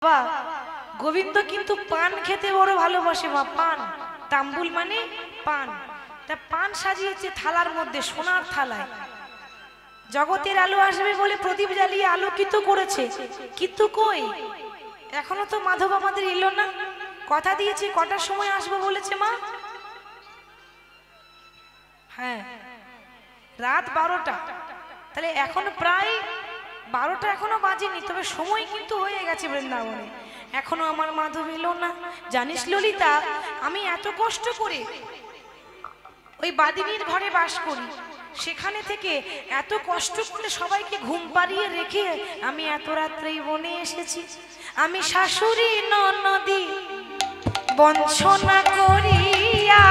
বাবা গোবিন্দ কিন্তু পান খেতে বড় ভালোবাসে। মা পান তাম্বুল মানে পান, তা পান সাজিয়েছে থালার মধ্যে, সোনার থালায়। জগতের আলো আসবে বলে প্রদীপ জ্বালিয়ে আলোকিত করেছে, কিন্তু কই এখনো তো মাধব আমাদের এলো না। কথা দিয়েছে কটার সময় আসবো বলেছে মা? হ্যাঁ রাত 12টা, তাহলে এখন প্রায় 12টা এখনো বাজেনি, তবে সময় কিন্তু হয়ে গেছে বৃন্দাবনে, এখনো আমার মাধব এলো না। জানিস ললিতা, আমি এত কষ্ট করে ওই বাদিনীর ঘরে বাস করি, সেখানে থেকে এত কষ্ট করে সবাইকে ঘুম পাড়িয়ে রেখে আমি এত রাত্রেই বনে এসেছি। আমি শাশুড়ি ননদি বঞ্চনা করিয়া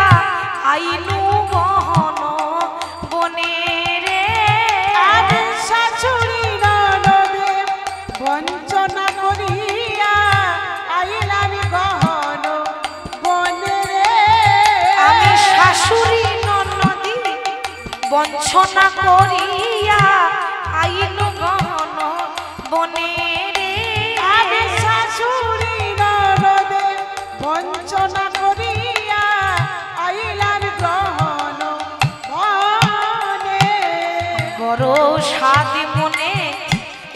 আইনু গহন বনে রে। আমি শাশুড়ি ননদে বঞ্চনা করিয়া আইলাম গহন বনে রে। আমি শাশুড়ি ননদি বঞ্চনা করিয়া আইনু গহন বনে রে। আমি শাশুড়ি ননদে বঞ্চনা করিয়া আইলাম গহন বনে। বড় স্বাদ মনে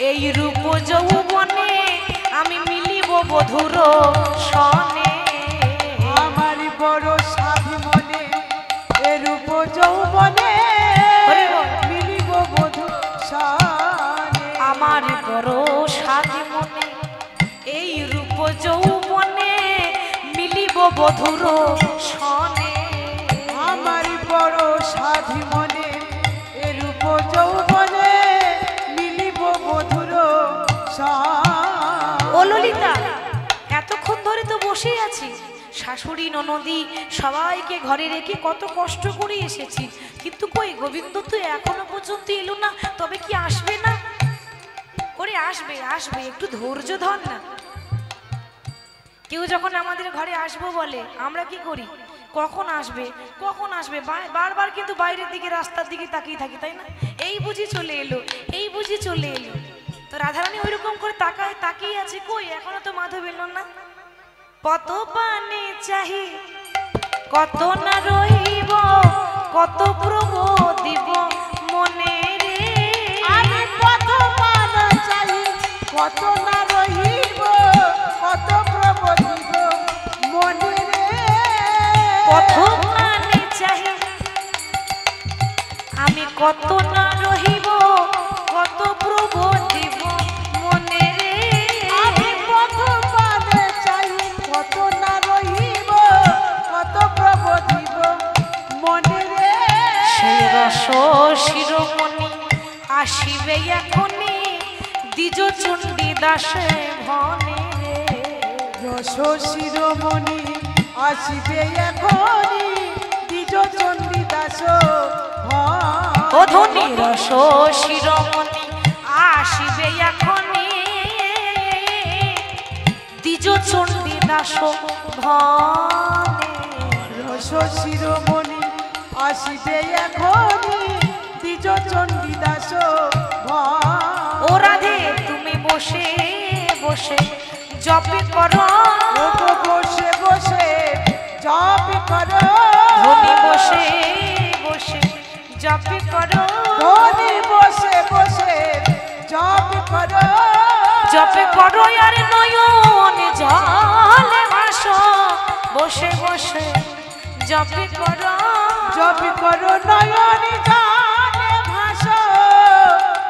এই রূপ যৌবনে, আমি মিলিব বধুর সনে। আমার বড় সাধি মনে এরূপ যৌবনে মিলিব বধূ সনে। আমার বড় স্বাদ মনে এই রূপ যৌবনে মিলিব বধুর সনে। আমার বড় সাধি মনে এরূপ যৌবনে মিলিব বধূর সনে। ও ললিতা, এতক্ষণ ধরে তো বসেই আছি, শাশুড়ি ননদি সবাইকে ঘরে রেখে কত কষ্ট করে এসেছি, কিন্তু কই গোবিন্দ তো এখনো পর্যন্ত এলো না। তবে কি আসবে না? ওরে আসবে আসবে, একটু ধৈর্য ধর না। কেউ যখন আমাদের ঘরে আসবো বলে, আমরা কি করি? কখন আসবে কখন আসবে, বারবার কিন্তু বাইরের দিকে রাস্তার দিকে তাকিয়ে থাকি, তাই না? এই বুঝি চলে এলো, এই বুঝি চলে এলো। তো রাধারানী ওইরকম করে তাকিয়ে আছে, কই এখনো তো মাধব এলো না। কত পানে চাহি কত না রহিব, কত প্রভ দিব মনে রে। আমি কত মান চাই কত না রহিব, কত প্রবধিব মনে রে। কত পানে চাহি আমি কত না রহিব, কত প্রভ দিব মনে রে। আমি কত মান চাই কত না রহিব, কত প্রবধিব মনে রে। সেই রস শিরোমণি আসিবে এখনি, দ্বিজ চণ্ডী দাসে ভনে রে। রস শিরোমণি আসিবে এখনি, দ্বিজ চণ্ডী দাস ও ধনী রস শিরোমণি আসিবে এখনি, দ্বিজ চণ্ডী দাস ভনে। রস শিরোমণি আসিবে এখনি, দ্বিজ চণ্ডী দাস ও রাধে তুমি বসে বসে জপে করো, বসে বসে জপ করো। ধনী বসে বসে জপে করো, ধনী বসে বসে জপ করো। জপে করো আর নয়ন জলে ভাসো, বসে বসে জপে করো। জপ করো নয়ন জলে ভাসো,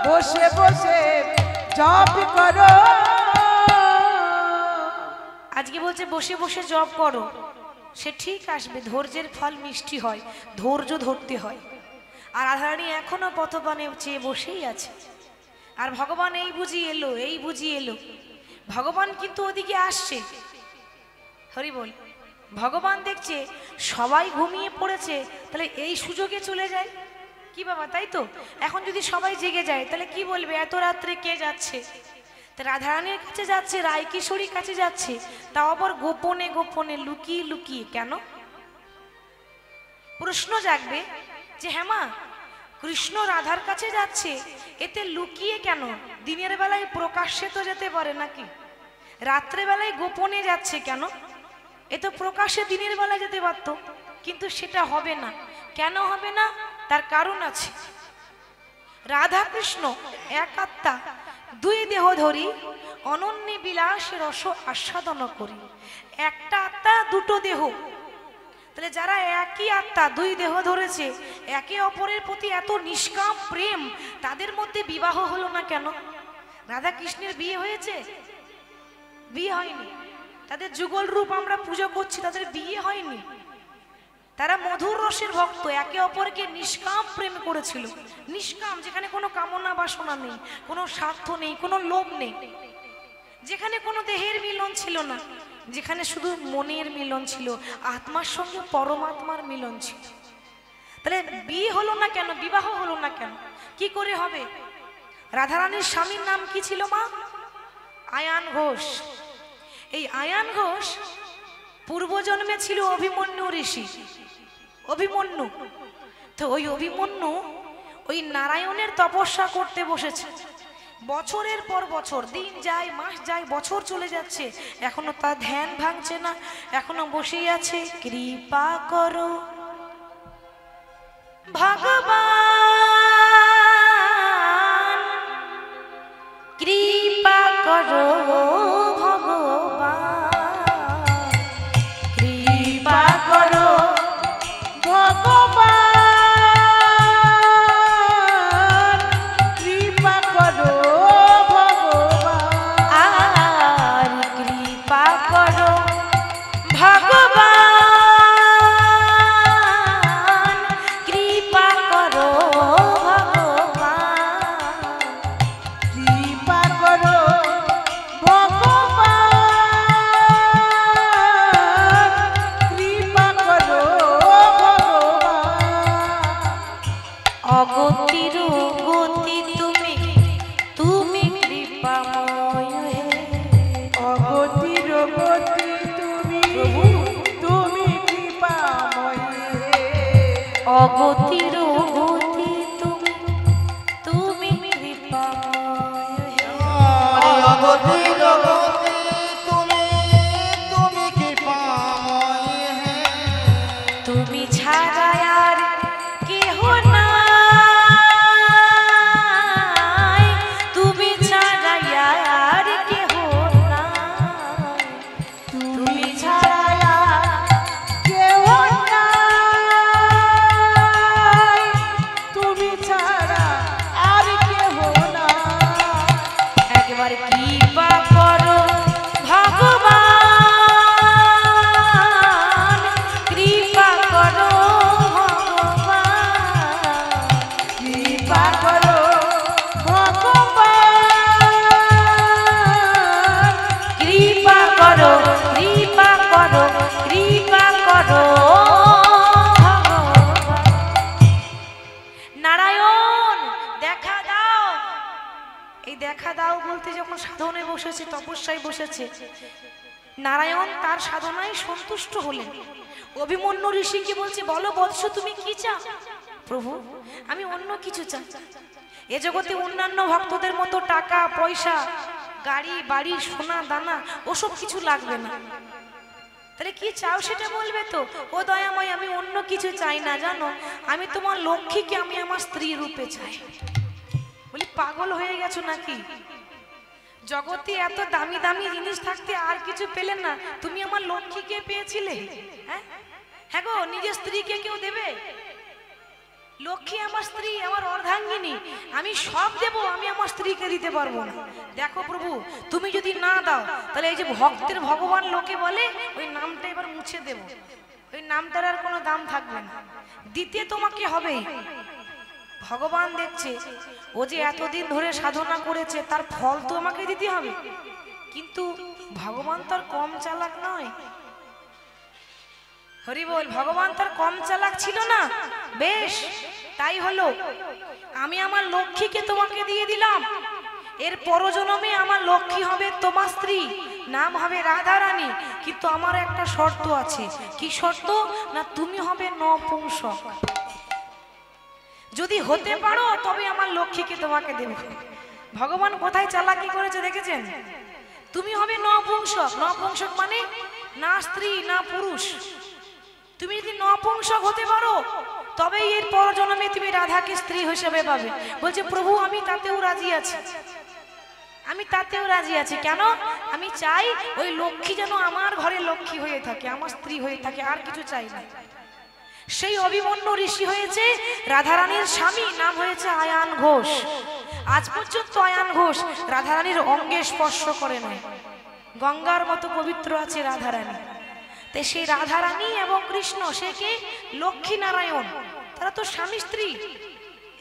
বসে বসে জপ করো। আজকে বলছে বসে বসে জপ করো, সে ঠিক আসবে। ধৈর্যের ফল মিষ্টি হয়, ধৈর্য ধরতে হয়। আর রাধারানী এখনো পথপানে চেয়ে বসেই আছে। আর ভগবান এই বুঝি এলো, এই বুঝি এলো। ভগবান কিন্তু ওদিকে আসছে, হরি বল। ভগবান দেখছে সবাই ঘুমিয়ে পড়েছে, তাহলে এই সুযোগে চলে যায় কি বাবা, তাই তো? এখন যদি সবাই জেগে যায় তাহলে কি বলবে, এত রাত্রে কে যাচ্ছে? তা রাধারানীর কাছে যাচ্ছে, রায় কিশোরীর কাছে যাচ্ছে, তাও আবার গোপনে গোপনে লুকিয়ে লুকিয়ে। কেন? প্রশ্ন জাগবে যে হ্যাঁ মা, কৃষ্ণ রাধার কাছে যাচ্ছে, এতে লুকিয়ে কেন? দিনের বেলায় প্রকাশ্যে তো যেতে পারে নাকি? রাত্রেবেলায় গোপনে যাচ্ছে কেন? এ তো প্রকাশ্যে দিনের বেলায় যেতে পারত, কিন্তু সেটা হবে না। কেন হবে না? তার কারণ আছে। রাধা কৃষ্ণ এক আত্মা, দুই দেহ ধরি, অনন্য বিলাস রস আস্বাদন করি। একটা আত্মা দুটো দেহ, তাহলে যারা একই আত্মা দুই দেহ ধরেছে, একে অপরের প্রতি এত নিষ্কাম প্রেম, তাদের মধ্যে বিবাহ হলো না কেন? রাধা কৃষ্ণের বিয়ে হয়েছে? বিয়ে হয়নি। তাদের যুগল রূপ আমরা পুজো করছি, তাদের বিয়ে হয়নি। তারা মধুর রসের ভক্ত, একে অপরকে নিষ্কাম প্রেম করেছিল। নিষ্কাম, যেখানে কোনো কামনা বাসনা নেই, কোনো স্বার্থ নেই, কোনো লোভ নেই, যেখানে কোনো দেহের মিলন ছিল না, যেখানে শুধু মনের মিলন ছিল, আত্মার সঙ্গে পরমাত্মার মিলন ছিল। তাহলে বিয়ে হলো না কেন? বিবাহ হলো না কেন? কি করে হবে? রাধারানীর স্বামীর নাম কি ছিল মা? আয়ান ঘোষ। এই আয়ান ঘোষ পূর্বজন্মে ছিল অভিমন্যু ঋষি। অভিমন্যু, তো ওই অভিমন্যু ওই নারায়ণের তপস্যা করতে বসেছে। বছরের পর বছর, দিন যায়, মাস যায়, বছর চলে যাচ্ছে, এখনো তার ধ্যান ভাঙছে না, এখনো বসেই আছে। কৃপা করো ভগবান, কৃপা করো ভগবান, কৃপা করো ভগবান, কৃপা করো ভগবান, আর কৃপা করো ভগবান, কৃপা করো ভগবান, কৃপা করো ভগবান, কৃপা করো ভগবান। অগতির গতি তুমি, তুমি কৃপাময় হে। অগতির গতি তুমি, তুমি কৃপাময় হে। অগতির গতি তুমি, তুমি কৃপাময় হে। অগতির গতি তুমি, তুমি কৃপাময় হে। তুমি ছাড়া আর কেহ নাই, তুমি ছাড়া আর কেহ নাই, তুমি ছাড়া কেহ নাই, তুমি ছাড়া আর কেহ নাই। একবার কৃপা করো ভগবান, কৃপা করো ভগবান, কৃপা করো ভগবান, কৃপা করো, কৃপা করো, কৃপা করো ভগবান। নারায়ণ দেখা দাও। এই দেখা দাও বলতে যখন সাধনে বসেছে, তপস্যায় বসেছে, নারায়ণ তার সাধনায় সন্তুষ্ট হলেন। অভিমন্যু ঋষিকে বলছে, বলো বৎস তুমি কি চাও? প্রভু, আমি অন্য কিছু চাই। এ জগতে অন্যান্য ভক্তদের মতো টাকা পয়সা, গাড়ি বাড়ি, সোনা দানা, ওসব কিছু লাগবে না। তাহলে কি চাও সেটা বলবে তো। ও দয়াময়, আমি অন্য কিছু চাই না, জানো, আমি তোমার লক্ষ্মীকে আমি আমার স্ত্রী রূপে চাই। বলি, পাগল হয়ে গেছো নাকি? জগতে এত দামি দামি জিনিস থাকতে আর কিছু পেলে না? তুমি আমার লক্ষ্মীকে পেয়েছিলে? হ্যাঁ হ্যাঁ গো, নিজের স্ত্রীকে কেউ দেবে? লক্ষ্মী আমার স্ত্রী, আমার অর্ধাঙ্গিনী, আমি সব দেব, আমি আমার স্ত্রীকে দিতে পারবো না। দেখো প্রভু, তুমি যদি না দাও, তাহলে এই যে ভক্তের ভগবান লোকে বলে, ওই নামটা এবার মুছে দেব, ওই নামটার আর কোনো দাম থাকবে না। দিতে তোমাকে হবেই। ভগবান দেখছে ও যে এতদিন ধরে সাধনা করেছে, তার ফল তো আমাকে দিতে হবে। কিন্তু ভগবান তার কম চালাক নয়। হরি বল, ভগবান তার কম চালাক ছিল না। বেশ, তাই হলো, আমি আমার লক্ষ্মীকে তোমাকে দিয়ে দিলাম। এর পরজন্মে আমার লক্ষ্মী হবে তোমার স্ত্রী, নাম হবে রাধারানী। কিন্তু আমার একটা শর্ত আছে। কি শর্ত? না, তুমি হবে নপুংসক। যদি হতে পারো তবে আমার লক্ষ্মীকে তোমাকে দেব। ভগবান কোথায় চালাকি করেছে দেখেছেন? তুমি হবে নপুংসক। নপুংসক মানে না স্ত্রী না পুরুষ। তুমি যদি নপুংসক হতে পারো তবেই এর পরজন্মে তুমি রাধাকে স্ত্রী হিসেবে পাবে। বলছে প্রভু আমি তাতেও রাজি আছি, আমি তাতেও রাজি আছি। কেন? আমি চাই ওই লক্ষ্মী যেন আমার ঘরে লক্ষ্মী হয়ে থাকে, আমার স্ত্রী হয়ে থাকে, আর কিছু চাই না। সেই অভিমন্যু ঋষি হয়েছে রাধারানীর স্বামী, নাম হয়েছে আয়ান ঘোষ। আজ পর্যন্ত আয়ান ঘোষ রাধারানীর অঙ্গে স্পর্শ করে নাই। গঙ্গার মতো পবিত্র আছে রাধারানী। তাই সেই রাধারানী এবং কৃষ্ণ সে কে? লক্ষ্মী নারায়ণ। তারা তো স্বামী স্ত্রী।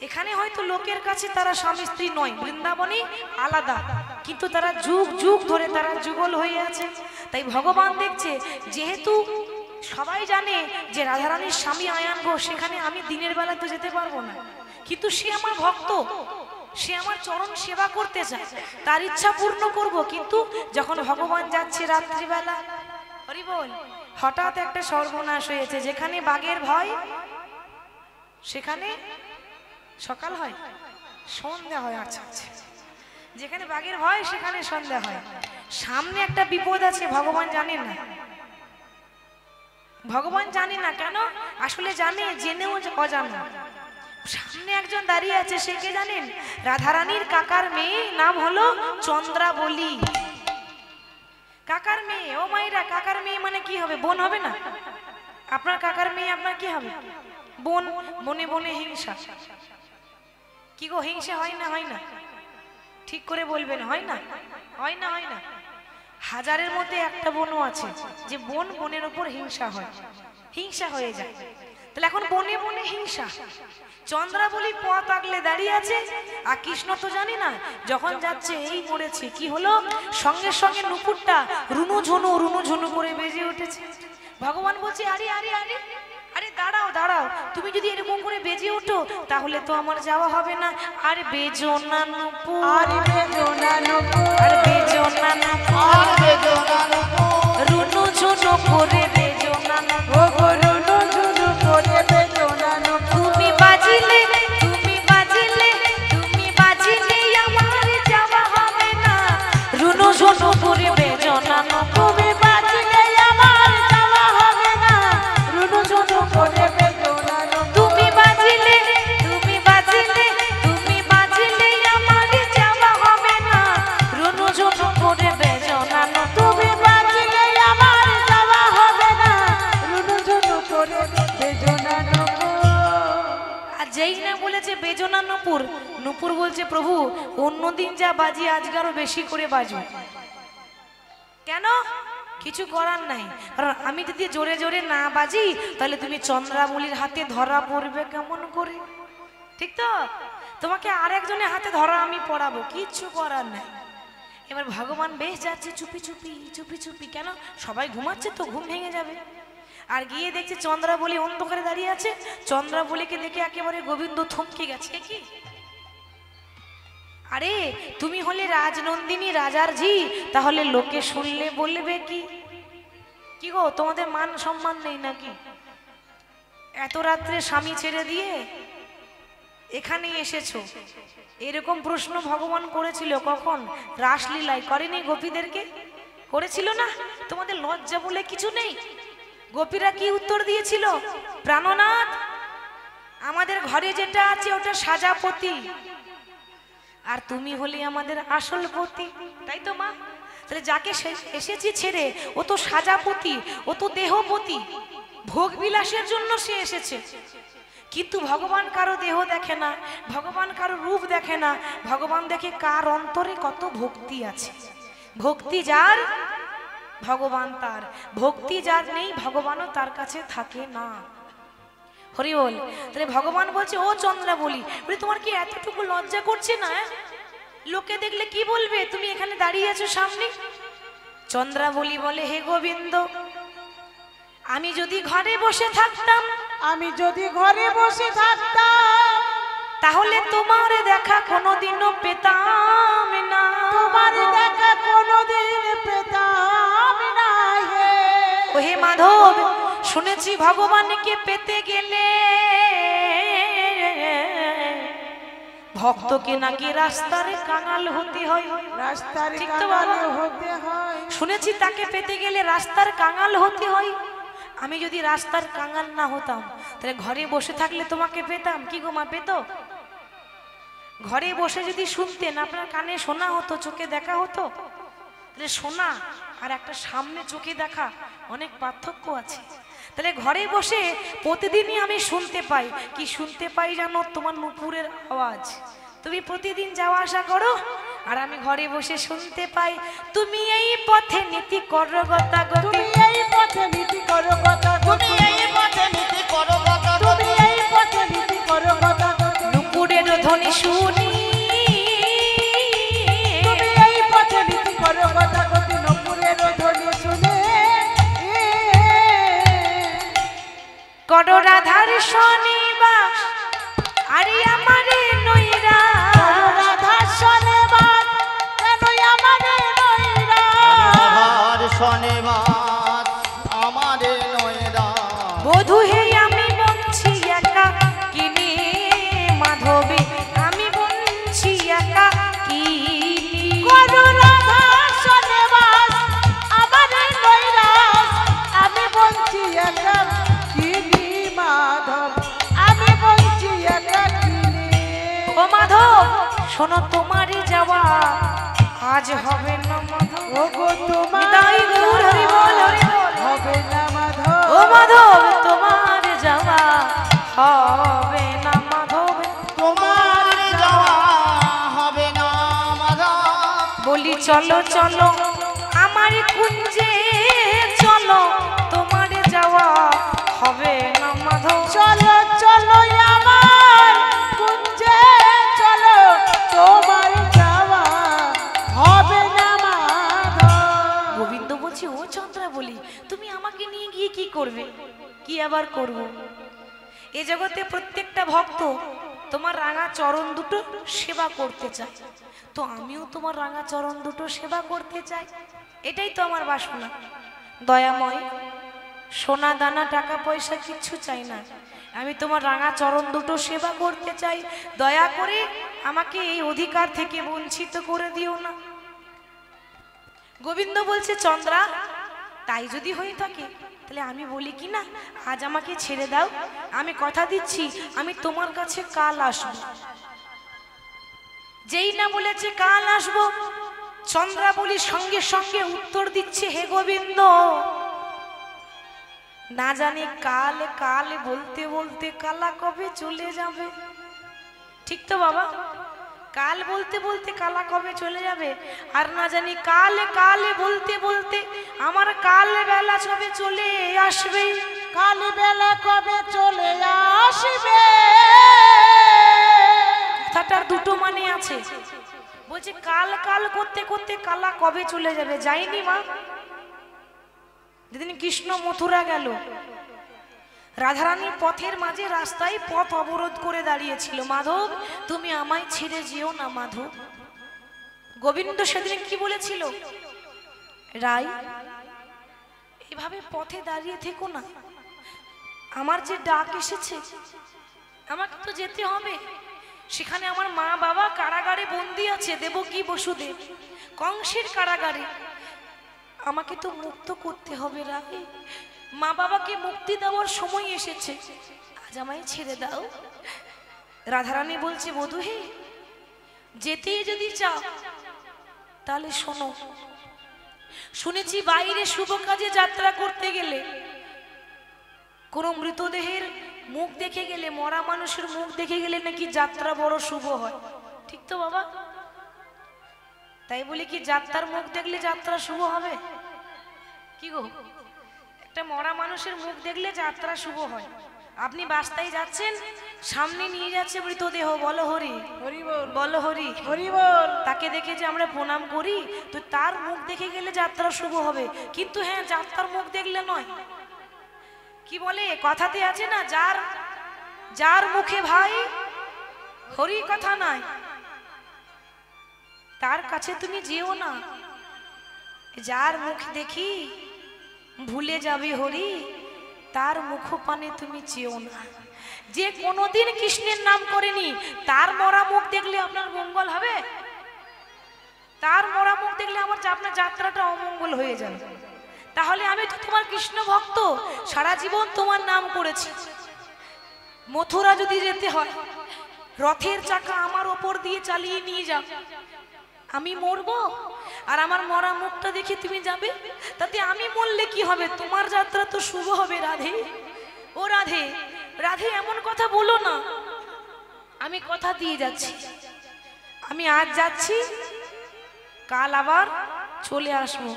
এখানে হয়তো লোকের কাছে তারা স্বামী স্ত্রী নয়, বৃন্দাবনে আলাদা, কিন্তু তারা যুগ যুগ ধরে তারা যুগল হয়ে আছে। তাই ভগবান দেখছে যেহেতু সবাই জানে যে রাধারানীর স্বামী আয়ান ঘোষ, সেখানে আমি দিনের বেলা তো যেতে পারবো না, কিন্তু সে আমার ভক্ত, সে আমার চরণ সেবা করতে চায়, তার ইচ্ছা পূর্ণ করব। কিন্তু যখন ভগবান যাচ্ছে রাত্রিবেলা, হরি বল, হঠাৎ একটা সর্বনাশ হয়েছে। যেখানে বাঘের ভয় সেখানে সকাল হয়, সন্ধ্যা হয়। আচ্ছা আচ্ছা, যেখানে বাঘের ভয় সেখানে সন্ধ্যা হয়। সামনে একটা বিপদ আছে, ভগবান জানেন না। ভগবান জানে না কেন? আসলে জানে, জেনেও অজানা। সামনে একজন দাঁড়িয়ে আছে, সে কে জানেন? রাধারানীর কাকার মেয়ে, নাম হলো চন্দ্রাবলী। কাকার মেয়ে। ও মাইরা, কাকার মেয়ে মানে কি হবে? বোন হবে না? আপনার কাকার মেয়ে আপনার কি হবে? বোন। বনে বনে হিংসা। কি গো, হিংসা হয় না? হয় না? ঠিক করে বলবেন, হয় না? হয় না? হয় না? হাজারের মধ্যে একটা বোনও আছে যে বোন বোনের উপর হিংসা হয়, হিংসা হয়ে যায়। তাহলে এখন বনে বনে হিংসা। চন্দ্রাবলী পথ আগলে দাঁড়িয়ে আছে, আর কৃষ্ণ তো জানি না, যখন যাচ্ছে এই মরেছে। কি হলো? সঙ্গে সঙ্গে নুপুরটা রুনু ঝুনু করে বেজে উঠেছে। ভগবান বলছে আরে আরে আরে আরে দাঁড়াও দাঁড়াও, তুমি যদি এরকম করে বেজে ওঠো তাহলে তো আমার যাওয়া হবে না। আর বেজো না নুপুর, আর বেজো না নুপুর, আর বেজো না নুপুর, আর বেজো না নুপুর, রুনু ঝুনু করে বেজো না নুপুর। ও গো রুনু ঝুনু করে বেজো না নুপুর। তুমি বাজিলে, তুমি বাজিলে, তুমি বাজিলে আমার যাওয়া হবে না। রুনু ঝুনু করে বেজো না নুপুর। তুমি বাজিলে আমার যাওয়া হবে না, রুনু ঝুনু করে বেজো না নুপুর। তুমি বাজিলে, তুমি বাজিলে, তুমি বাজিলে আমার যাওয়া হবে না। রুনু ঝুনু করে বেজো না নুপুর। তুমি বাজিলে আমার যাওয়া হবে না, রুনু ঝুনু করে বেজো না নুপুর। আর যেই না বলেছে বেজো না নুপুর, নুপুর বলছে প্রভু অন্যদিন যা বাজি আজকে আরো বেশি করে বাজো। কেন? কিছু করার নাই, কারণ আমি যদি জোরে জোরে না বাজি তাহলে তুমি চন্দ্রাবলীর হাতে ধরা পড়বে কেমন করে? ঠিক তো? তোমাকে আরেকজনের হাতে ধরা আমি পড়াবো, কিচ্ছু করার নাই। এবার ভগবান বেশ যাচ্ছে চুপি চুপি চুপি চুপি। কেন? সবাই ঘুমাচ্ছে তো, ঘুম ভেঙে যাবে। আর গিয়ে দেখছে চন্দ্রাবলী অন্ধকারে দাঁড়িয়ে আছে। চন্দ্রাবলীকে দেখে একেবারে গোবিন্দ থমকে গেছে। কি? আরে তুমি হলে রাজনন্দিনী, রাজার ঝি, তাহলে লোকে শুনলে বলবে কি? কি গো, তোমাদের মান সম্মান নেই নাকি? এত রাত্রে স্বামী ছেড়ে দিয়ে এখানে এসেছো? এরকম প্রশ্ন ভগবান করেছিল কখন? রাসলীলায়। করেনি গোপীদেরকে? করেছিল না? তোমাদের লজ্জা বলে কিছু নেই? গোপীরা কি উত্তর দিয়েছিল? প্রাণনাথ, আমাদের ঘরে যেটা আছে ওটা সাজাপতি, আর তুমি হলে আমাদের আসল পতি। তাই তো মা? তাহলে যাকে এসেছি ছেড়ে, ও তো সাজাপতি, ও তো দেহপতি, ভোগ বিলাসের জন্য সে এসেছে। কিন্তু ভগবান কারো দেহ দেখে না, ভগবান কারো রূপ দেখে না, ভগবান দেখে কার অন্তরে কত ভক্তি আছে। ভক্তি যার, ভগবান তার। ভক্তি যার নেই, ভগবানও তার কাছে থাকে না। হরি বল। তাহলে ভগবান বলছে ও চন্দ্রাবলী, তোমার কি এতটুকু লজ্জা করছে না? লোকে দেখলে কি বলবে? তুমি এখানে দাঁড়িয়ে আছো সামনে। চন্দ্রাবলী বলে হে গোবিন্দ, আমি যদি ঘরে বসে থাকতাম, আমি যদি ঘরে বসে থাকতাম, তাহলে তোমার দেখা কোনোদিনও পেতাম না। তোমার দেখা কোনোদিন পেতাম না। হে ও হে মাধব, শুনেছি ভগবানকে পেতে গেলে ভক্তকে নাকি রাস্তার কাঙাল হতে হয়। রাস্তার ঠিক তো বাবা? কাঙাল হতে হয়। শুনেছি তাকে পেতে গেলে রাস্তার কাঙাল হতে হয়। আমি যদি রাস্তার কাঙাল না হতাম তাহলে ঘরে বসে থাকলে তোমাকে পেতাম কি গো মা? পেত? ঘরে বসে যদি শুনতেন, আপনার কানে শোনা হতো, চোখে দেখা হতো, তাহলে শোনা আর একটা সামনে চোখে দেখা অনেক পার্থক্য আছে। তাহলে ঘরে বসে প্রতিদিনই আমি শুনতে পাই। কি শুনতে পাই জানো? তোমার নুপুরের আওয়াজ। তুমি প্রতিদিন যাওয়া আসা করো আর আমি ঘরে বসে শুনতে পাই তুমি এই পথে নীতি করো গতাগতি, তুমি এই পথে নীতি করো গতাগতি, তুমি এই পথে নীতি করো গতাগতি, তুমি এই পথে নীতি করো গতাগতি, নুপুরের ধ্বনি শুনি তুমি এই পথে নীতি করো গতাগতি, নপুরের ধ্বনি শুনে করো রাধার শনিবাস আরে আমারে নইরা, করো রাধা শনিবার কেন আমারে নইরা, রাধার শনিবার আমারে নয়রা, বধূ হে আমি বলছি একা কিনে মাধবী, আমি বলছি একা কিনি। করো রাধা শনিবার আমারে নইরা, আমি বলছি একা কিনি মাধব, আমি বলছি একা কিনি। ও মাধব শোনো তোমারই যাওয়া আজ হবে না মাধব। ও গো তোমার নিতাই গৌর হরি বল হরি বল। হবে না মাধব, ও মাধব তোমার যাওয়া হবে না মাধব। তোমার যাওয়া হবে না মাধব, বলি চলো চলো আমার কুঞ্জে চলো, তোমার যাওয়া হবে না মাধব। চলো চলো আমার কুঞ্জে চলো, তোমার যাওয়া হবে না মাধব। গোবিন্দ বলছি ও চন্দ্রা বলি তুমি আমাকে নিয়ে গিয়ে কি করবে? কি আবার করব? এ জগতে প্রত্যেকটা ভক্ত তোমার রাঙা চরণ দুটো সেবা করতে চায়, তো আমিও তোমার রাঙা চরণ দুটো সেবা করতে চাই। এটাই তো আমার বাসনা। দয়াময় সোনা দানা টাকা পয়সা কিচ্ছু চাই না, আমি তোমার রাঙা চরণ দুটো সেবা করতে চাই। দয়া করে আমাকে এই অধিকার থেকে বঞ্চিত করে দিও না। গোবিন্দ বলছে চন্দ্রা তাই যদি হয়ে থাকে তাহলে আমি বলি কি না আজ আমাকে ছেড়ে দাও, আমি কথা দিচ্ছি আমি তোমার কাছে কাল আসব। যেই না বলেছে কাল আসব, চন্দ্রা বলি সঙ্গে সঙ্গে উত্তর দিচ্ছে হে গোবিন্দ না জানি কাল কাল বলতে বলতে কালা কবে চলে যাবে। ঠিক তো বাবা? কাল বলতে বলতে কালা কবে চলে যাবে, আর না জানি কালে কালে বলতে বলতে আমার কাল বেলা সবে চলে আসবে। কাল বেলা কবে চলে আসবে, কথাটার দুটো মানে আছে। বলছে কাল কাল করতে করতে কালা কবে চলে যাবে। যায়নি মা? যেদিন কৃষ্ণ মথুরা গেল, রাধারানী পথের মাঝে রাস্তায় পথ অবরোধ করে দাঁড়িয়েছিল, মাধব তুমি আমায় ছেড়ে যেও না মাধব। গোবিন্দ সেদিন কি বলেছিল? রাই এভাবে পথে দাঁড়িয়ে থেকো না, আমার যে ডাক এসেছে আমাকে তো যেতে হবে। সেখানে আমার মা বাবা কারাগারে বন্দী আছে, দেবকী বসুদেব কংসের কারাগারে, আমাকে তো মুক্ত করতে হবে। রাই মা বাবাকে মুক্তি দেওয়ার সময় এসেছে, আজ আমায় ছেড়ে দাও। রাধারানী বলছে বধূ হে যেতেই যদি চাও তাহলে শোনো, শুনেছি বাইরে শুভ কাজে যাত্রা করতে গেলে কোনো মৃতদেহের মুখ দেখে গেলে, মরা মানুষের মুখ দেখে গেলে নাকি যাত্রা বড় শুভ হয়। ঠিক তো বাবা? তাই বলি কি যাত্রার মুখ দেখলে যাত্রা শুভ হবে? কি গো, একটা মরা মানুষের মুখ দেখলে যাত্রা শুভ হয়। আপনি রাস্তায় যাচ্ছেন, সামনে নিয়ে যাচ্ছে মৃতদেহ, বলো হরি হরি বল, বলো হরি হরি বল। তাকে দেখে যে আমরা প্রণাম করি, তো তার মুখ দেখে গেলে যাত্রা শুভ হবে। কিন্তু হ্যাঁ যাত্রার মুখ দেখলে নয়। কি বলে কথাতে আছে না, যার যার মুখে ভাই হরি কথা নাই তার কাছে তুমি যেও না। যার মুখ দেখি ভুলে যাবে হরি তার মুখপানে তুমি চেও না। যে কোনোদিন কৃষ্ণের নাম করেনি তার মরা মুখ দেখলে আপনার মঙ্গল হবে? তার মরা মুখ দেখলে আপনার যাত্রাটা অমঙ্গল হয়ে যাবে। তাহলে আমি তো তোমার কৃষ্ণ ভক্ত, সারা জীবন তোমার নাম করেছি। মথুরা যদি যেতে হয়, রথের চাকা আমার ওপর দিয়ে চালিয়ে নিয়ে যাও, আমি মরবো আর আমার মরা মুখটা দেখে তুমি যাবে? তাতে আমি মরলে কি হবে? তোমার যাত্রা তো শুভ হবে। রাধে, ও রাধে, রাধে এমন কথা বলো না। আমি কথা দিয়ে যাচ্ছি, আমি আজ যাচ্ছি, কাল আবার চলে আসবো।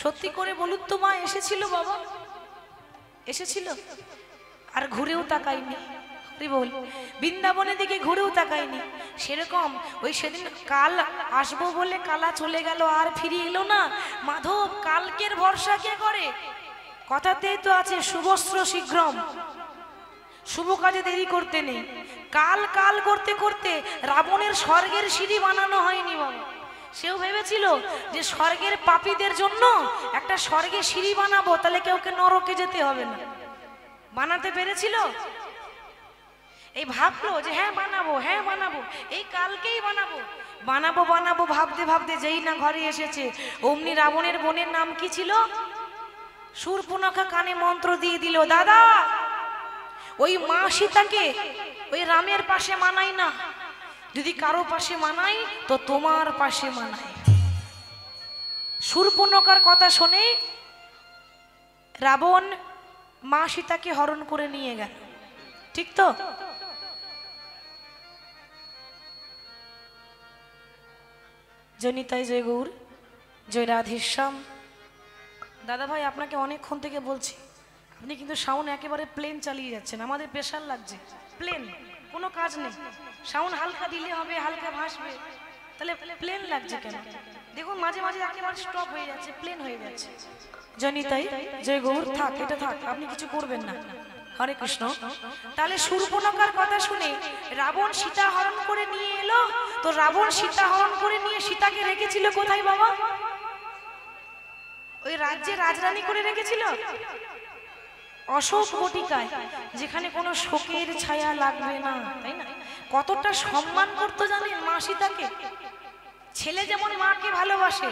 সত্যি করে বলুন তো মা, এসেছিল বাবা? এসেছিল? আর ঘুরেও তাকাইনি। বল, বৃন্দাবনের দিকে ঘুরেও তাকাইনি। সেরকম ওই সেদিন কাল আসবো বলে কালা চলে গেল, আর ফিরে এলো না। মাধব, কালকের ভরসা কে করে? কথাতেই তো আছে শুভস্র শীঘ্রম, শুভ কাজে দেরি করতে নেই। কাল কাল করতে করতে রাবণের স্বর্গের সিঁড়ি বানানো হয়নি বাবা। সেও ভেবেছিল যে স্বর্গের পাপীদের জন্য একটা স্বর্গের সিঁড়ি বানাবো, তাহলে কেউকে নরকে যেতে হবে না। বানাতে পেরেছিল? এই ভাবলো যে হ্যাঁ বানাবো, হ্যাঁ বানাবো, এই কালকেই বানাবো, বানাবো বানাবো ভাবতে ভাবতে যেই না ঘরে এসেছে, অমনি রাবণের বোনের নাম কি ছিল? শূর্পণখা কানে মন্ত্র দিয়ে দিল, দাদা ওই মা সীতাকে ওই রামের পাশে মানাই না, যদি কারো পাশে মানাই তো তোমার পাশে মানাই। শূর্পণখার কথা শুনে রাবণ মা সীতাকে হরণ করে নিয়ে গেল, ঠিক তো? জনিতাই জয় গৌর, জয় রাধেশ্যাম। দাদা ভাই, আপনাকে অনেকক্ষণ থেকে বলছি, আপনি কিন্তু সাউন্ড একেবারে প্লেন চালিয়ে যাচ্ছেন। আমাদের প্রেশার লাগছে, প্লেন, কোনো কাজ নেই। সাউন্ড হালকা দিলে হবে, হালকা ভাসবে, তাহলে প্লেন লাগছে কেন? দেখুন মাঝে মাঝে একেবারে স্টপ হয়ে যাচ্ছে, প্লেন হয়ে যাচ্ছে। জনিতাই জয় গৌর, থাক, এটা থাক, আপনি কিছু করবেন না। হরে কৃষ্ণ। তাহলে শূর্পণখার কথা শুনে রাবণ সীতা হরণ করে নিয়ে এলো। তো রাবণ সীতা হরণ করে নিয়ে সীতাকে রেখেছিল কোথায় বাবা? ওই রাজ্যে রাজরানী করে রেখেছিল অশোক বটিকায়, যেখানে কোনো শোকের ছায়া লাগবে না, তাই না? কতটা সম্মান করতো জানেন মা সীতাকে? ছেলে যেমন মাকে ভালোবাসে,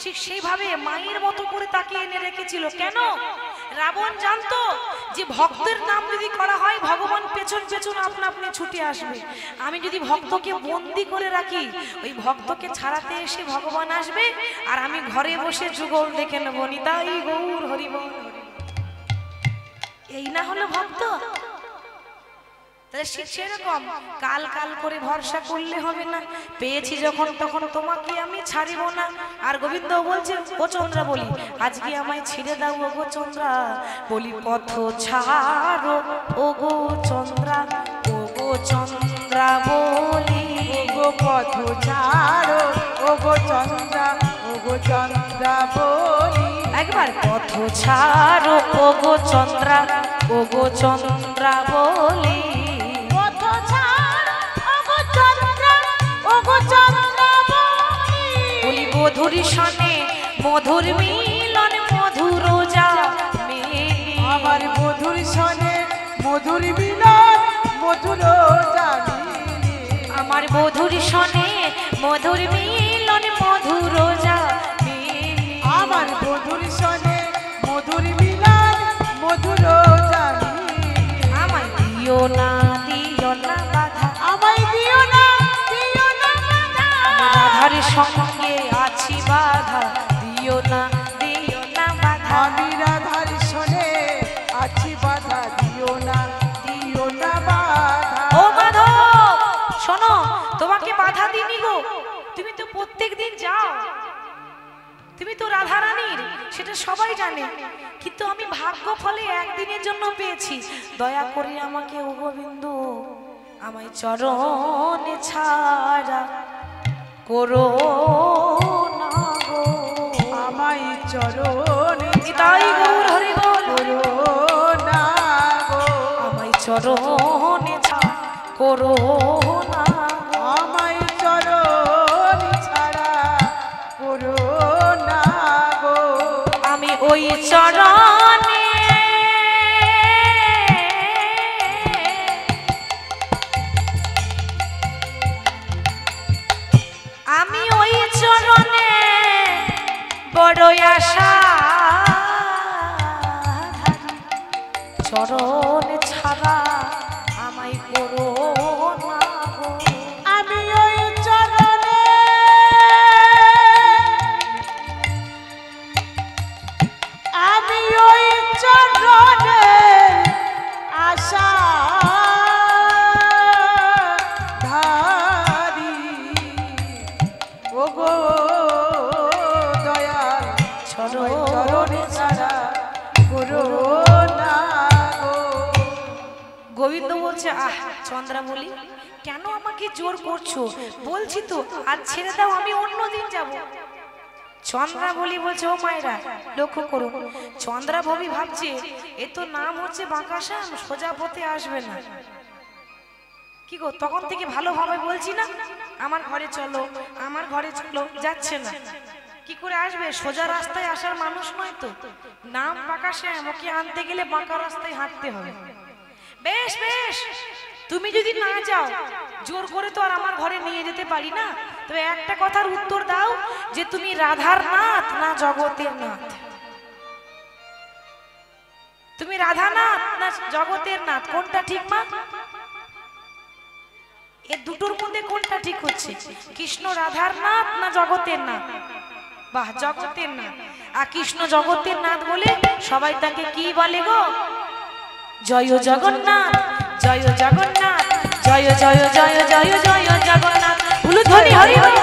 ঠিক সেইভাবে মায়ের মতো করে তাকে এনে রেখেছিল। কেন? রাবণ জানতো যে ভক্তের নাম যদি করা হয়, ভগবান পেছন পেছন আপনা আপনি ছুটে আসবে। আমি যদি ভক্তকে বন্দি করে রাখি, ওই ভক্তকে ছাড়াতে এসে ভগবান আসবে, আর আমি ঘরে বসে যুগল দেখে নেব, নিতাই গৌর হরিবল। এই না হলো ভক্ত? তাহলে সেরকম কাল কাল করে ভরসা করলে হবে না। পেয়েছি যখন তখন তোমাকে আমি ছাড়িব না। আর গোবিন্দ বলছে, ও চন্দ্রা বলি, আজকে আমায় ছেড়ে দাও ও গো চন্দ্রা। বলি পথ ছাড়ো ও গো চন্দ্রা, ও গো চন্দ্রা বলি, ও গো পথ ছাড়ো ও গো চন্দ্রা, ও গো চন্দ্রা বলি। একবার পথ ছাড়ো ও গো চন্দ্রা, ও গো চন্দ্রা বলি। পথ ছাড়ো ও গো চন্দ্রা, ও গো চন্দ্রা বলি। বলি মধুর সনে মধুর মিলন, মধুর যা আমার মধুর সনে মধুর মিলন, মধুর জানি। আমার মধুর সনে মধুর মিলন, মধুর যা আমার মধুর সনে মধুর মিলন, মধুর জানি। আমায় দিও না বাধা, আমায় দিও না বাধা। রাধার সঙ্গে আছি বাধা, দিও না বাধা। আমি রাধার সনে আছি বাধা, দিও না বাধা। ও মাধব শোনো, তোমাকে বাধা দিনি গো, তুমি তো প্রত্যেক দিন যাও, তুমি তো রাধা রানীর, সেটা সবাই জানে। কিন্তু আমি ভাগ্য ফলে একদিনের জন্য পেয়েছি। দয়া করে আমাকে ও গোবিন্দ, আমায় চরণে ছাড়া করো না গো। আমায় চরণে নিতাই গৌর হরি বল। করো না গো। আমায় চরণে ছাড়া করো না গো। আমায় চরণে ছাড়া করো না গো। আমি ওই চরণে বড়ই আশা চরণ ছাড়া আমায় করো না গো। আমি ওই চরণে আমি ওই চরণে আশা ধারি ও গো দয়াল চরণ ছাড়া করো না গো। গোবিন্দ বলছে আহ চন্দ্রাবলী কেন আমাকে জোর করছো, বলছি তো আজ ছেড়ে দাও, আমি অন্যদিন যাব। চন্দ্রাবলী বলছে ও মায়েরা লক্ষ্য করো, চন্দ্রাবলী ভাবছে এ তো নাম হচ্ছে বাঁকাশান, সোজা পথে আসবে না। কি গো তখন থেকে ভালোভাবে বলছি না আমার ঘরে চলো আমার ঘরে চলো, যাচ্ছে না। কি করে আসবে, সোজা রাস্তায় আসার মানুষ নয় তো, নাম বাঁকাশান, ওকে আনতে গেলে বাঁকা রাস্তায় হাঁটতে হবে। বেশ বেশ তুমি যদি না যাও জোর করে তো আর আমার ঘরে নিয়ে যেতে পারি না, তবে একটা কথার উত্তর দাও যে তুমি রাধার নাথ না জগতের নাথ? তুমি রাধা নাথ না জগতের নাথ, কোনটা ঠিক মা? এই দুটোর মধ্যে কোনটা ঠিক হচ্ছে? কৃষ্ণ রাধার নাথ না জগতের নাথ? বাহ, জগতের নাথ। আর কৃষ্ণ জগতের নাথ বলে সবাই তাকে কি বলে গো? জয় জগন্নাথ, জয় জগন্নাথ, জয় জয় জয় জয় জয় জগন্নাথ। বলো ধ্বনি হরি হরি,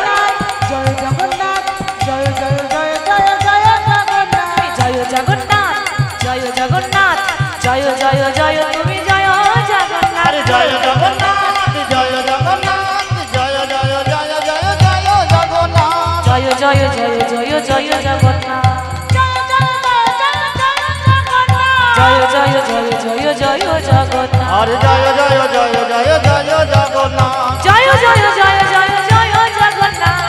জয় জগন্নাথ, জয় জয় জয় জয় জয় জগন্নাথ, জয় জগন্নাথ, জয় জগন্নাথ, জয় জয় জয় তুমি জয় জগন্নাথ। আরে জয় জগন্নাথ, জয় জগন্নাথ, জয় জয় জয় জয় জয় জগন্নাথ, জয় জয় জয় জয় জয় জগন্নাথ, জয় জয় জয় জয় জয় জগন্নাথ, আরে জয় জয় জয় জয় জয় জগন্নাথ, জয় জয় জয় জয় জয় জগন্নাথ।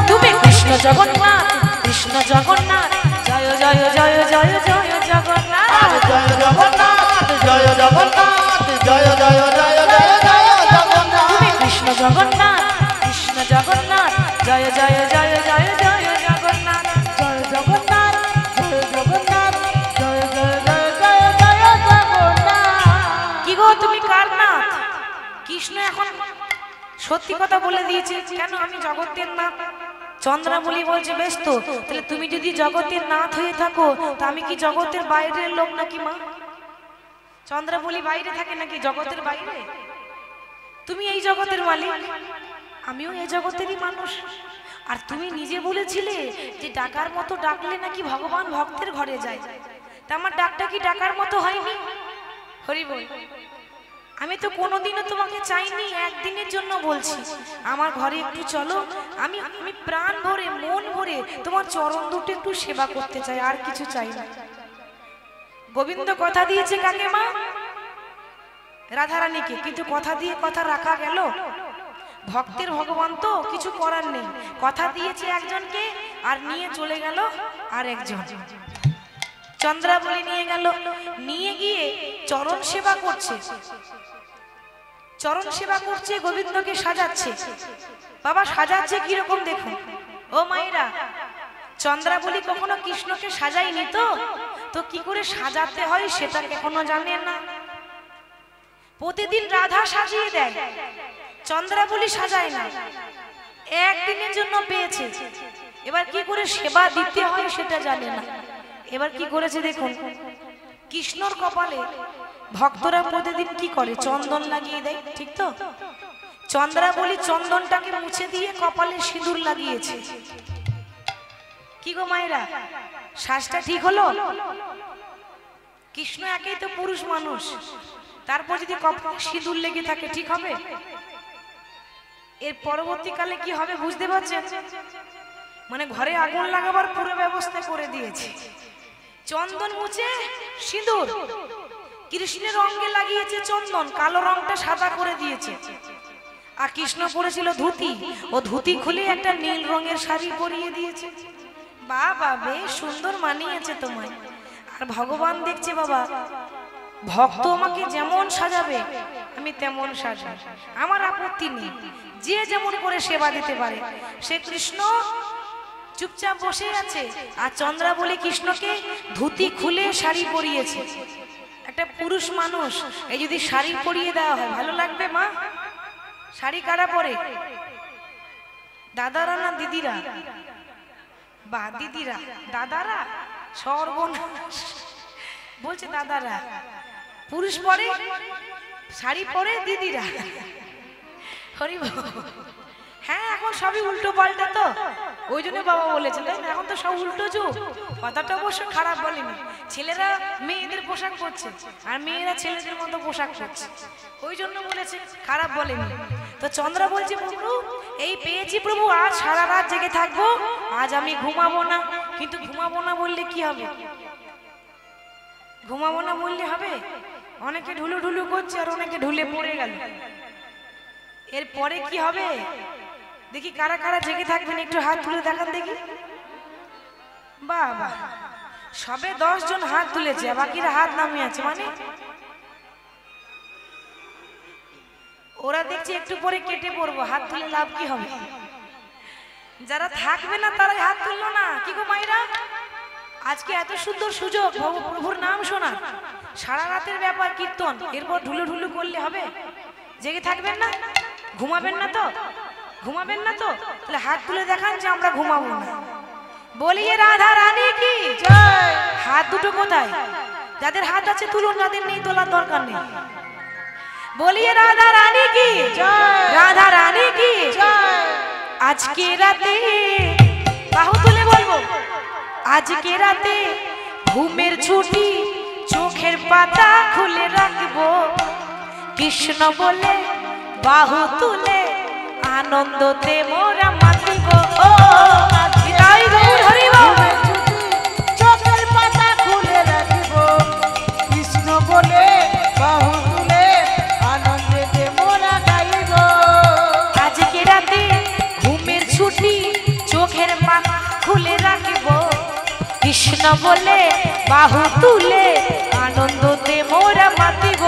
তুমি কৃষ্ণ জগন্নাথ, কৃষ্ণ জগন্নাথ, জয় জয় জয় জয় জয় জগন্নাথ, আরে জয় জগন্নাথ, জয় জগন্নাথ, জয় জয় জয় জয় জয় জগন্নাথ, তুমি কৃষ্ণ জগন্নাথ, কৃষ্ণ জগন্নাথ, জয় জয় জয় জয় জয় জগন্নাথ, জয় জগন্নাথ, জয় জগন্নাথ, জয় জয় জয় জয় জয় জগন্নাথ। কি গো তুমি কার নাথ? কৃষ্ণ এখন সত্যি কথা বলে দিয়েছে, কেন আমি জগতের নাথ। চন্দ্রাবলী বলছে বেশ তো, তাহলে তুমি যদি জগতের নাথ হয়ে থাকো তা আমি কি জগতের বাইরের লোক নাকি মা? চন্দ্রাবলী বাইরে থাকে নাকি জগতের বাইরে? তুমি এই জগতের মালিক, আমিও এই জগতেরই মানুষ। আর তুমি নিজে বলেছিলে যে ডাকার মতো ডাকলে নাকি ভগবান ভক্তের ঘরে যায়, তা আমার ডাকটা কি ডাকার মতো হয়নি? হরি বল। আমি তো কোনোদিনও তোমাকে চাইনি, একদিনের জন্য বলছি আমার ঘরে একটু চলো, আমি আমি প্রাণ ভরে মন ভরে তোমার চরণ দুটো একটু সেবা করতে চাই, আর কিছু চাই না। গোবিন্দ কথা দিয়েছে কাকে মা? রাধারানীকে, কিন্তু কথা দিয়ে কথা রাখা গেল? ভক্তের ভগবান তো কিছু করার নেই, কথা দিয়েছে একজনকে আর নিয়ে চলে গেল আর একজন। চন্দ্রাবলী নিয়ে গেল, নিয়ে গিয়ে চরণ সেবা করছে, চরণ সেবা করছে, গোবিন্দকে সাজাচ্ছে। বাবা সাজাচ্ছে কিরকম দেখুন ও মায়েরা, চন্দ্রাবলী কখনো কৃষ্ণকে সাজায়নি তো, তো কি করে সাজাতে হয় সেটা কখনো জানে না। প্রতিদিন রাধা সাজিয়ে দেয়, চন্দ্রাবলী সাজায় না, একদিনের জন্য পেয়েছে, এবার কি করে সেবা দিতে হয় সেটা জানে না। এবার কি করেছে দেখুন, কৃষ্ণর কপালে ভক্তরা প্রতিদিন কি করে, চন্দন লাগিয়ে দেয়, ঠিক তো? চন্দ্রাবলী চন্দনটাকে মুছে দিয়ে কপালে সিঁদুর লাগিয়েছে। কি গো মায়েরা, শ্বাসটা ঠিক হলো? কৃষ্ণ একেই তো পুরুষ মানুষ, তারপর যদি কপালে সিঁদুর লেগে থাকে ঠিক হবে? এর পরবর্তীকালে কি হবে বুঝতে পারছেন? মানে ঘরে আগুন লাগাবার পুরো ব্যবস্থা করে দিয়েছে। চন্দন মুছে সিঁদুর, কৃষ্ণের অঙ্গে লাগিয়েছে চন্দন, কালো রংটা সাদা করে দিয়েছে। আর কৃষ্ণ পরেছিল ধুতি, ও ধুতি খুলে একটা নীল রঙের শাড়ি পরিয়ে দিয়েছে। বাবা বেশ সুন্দর মানিয়েছে তোমায়। আর ভগবান দেখছে বাবা ভক্ত আমাকে যেমন সাজাবে আমি তেমন সাজাবো, আমার আপত্তি নেই, যে যেমন করে সেবা দিতে পারে। সে কৃষ্ণ চুপচাপ বসে আছে। আর চন্দ্রাবলী কৃষ্ণকে ধুতি খুলে শাড়ি পরিয়েছে। একটা পুরুষ মানুষ এই যদি শাড়ি পরিয়ে দেওয়া হয় ভালো লাগবে মা? শাড়ি কারা পরে? দাদারা না দিদিরা? বা দিদিরা, দাদারা সর্বনাশ বলছে দাদারা। পুরুষ পরে শাড়ি পরে দিদিরা। হরি বাবা। হ্যাঁ এখন সবই উল্টো পাল্টা তো, ওই জন্য বাবা বলেছিলেন এখন তো সব উল্টো যুগ। কথাটা অবশ্য খারাপ বলেনি। ছেলেরা মেয়েদের পোশাক পরছে আর মেয়েরা ছেলেদের মতো পোশাক পরছে, ওই জন্য বলেছে, খারাপ বলেনি। তো চন্দ্রা বলছে প্রভু এই পেয়েছি প্রভু, আজ সারা রাত জেগে থাকবো, আজ আমি ঘুমাবো না। কিন্তু ঘুমাবো না বললে কি হবে? ঘুমাবো না বললে হবে? অনেকে ঢুলু ঢুলু করছে আর অনেকে ঢুলে পড়ে গেল। এরপরে কি হবে দেখি? কারা কারা জেগে থাকবেন একটু হাত তুলে দেখান দেখি। বাহ বাহ, সবে 10 জন হাত তুলেছে, বাকিরা হাত নামিয়ে আছে। মানে ওরা দেখছি একটু পরে কেটে পড়বো, হাত তুলে লাভ কি হবে? যারা থাকবে না তারাই হাত তুললো না। কি গো মাইরা, আজকে এত সুন্দর সুযোগ প্রভুর নাম শোনা, সারা রাতের ব্যাপার কীর্তন, এরপর ঢুলু ঢুলু করলে হবে? জেগে থাকবেন না? ঘুমাবেন না তো? ঘুমাবেন না তো? তাহলে হাত তুলে দেখান যে আমরা ঘুমাবো না। বলিয়ে রাধা রানী কি জয়। হাত দুটো কোথায়? যাদের হাত আছে তুলুন, যাদের নেই তোলার দরকার নেই। বলিয়ে রাধা রানী কি জয়, রাধা রানী কি জয়। আজকে রাতে বাহু তুলে বলবো, আজকে রাতে ঘুমের ছুটি, চোখের পাতা খুলে রাখবো, কৃষ্ণ বলে বাহু তুলে আনন্দতে মোরা মাতিব। ও তাই গৌর হরি বল। চোখের পাতা খুলে রাখিব, কৃষ্ণ বলে বাহু তুলে আনন্দেতে মোরা গাইব। আজকে রাতে ঘুমের ছুটি, চোখের পাতা খুলে রাখিব, কৃষ্ণ বলে বাহু তুলে আনন্দতে মোরা মাতিব।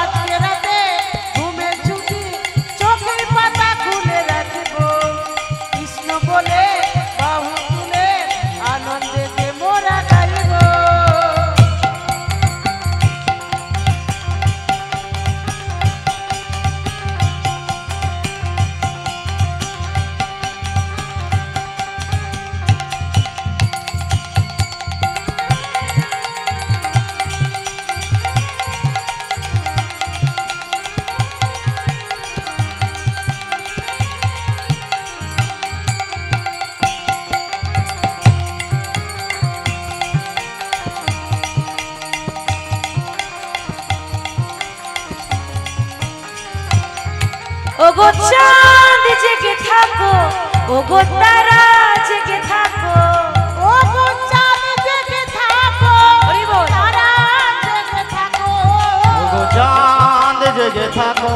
আজকে রাতে ঘুমের ছুটি, চোখের পাতা খুলে রাখিব, কৃষ্ণ বলে বাহু তুলে আনন্দেতে মোরা গাইব। ওগো চাঁদ জেগে থাকো, ওগো তারা জেগে থাকো, ওগো চাঁদ জেগে থাকো, হরি বল। তারা জেগে থাকো, ওগো চাঁদ জেগে থাকো,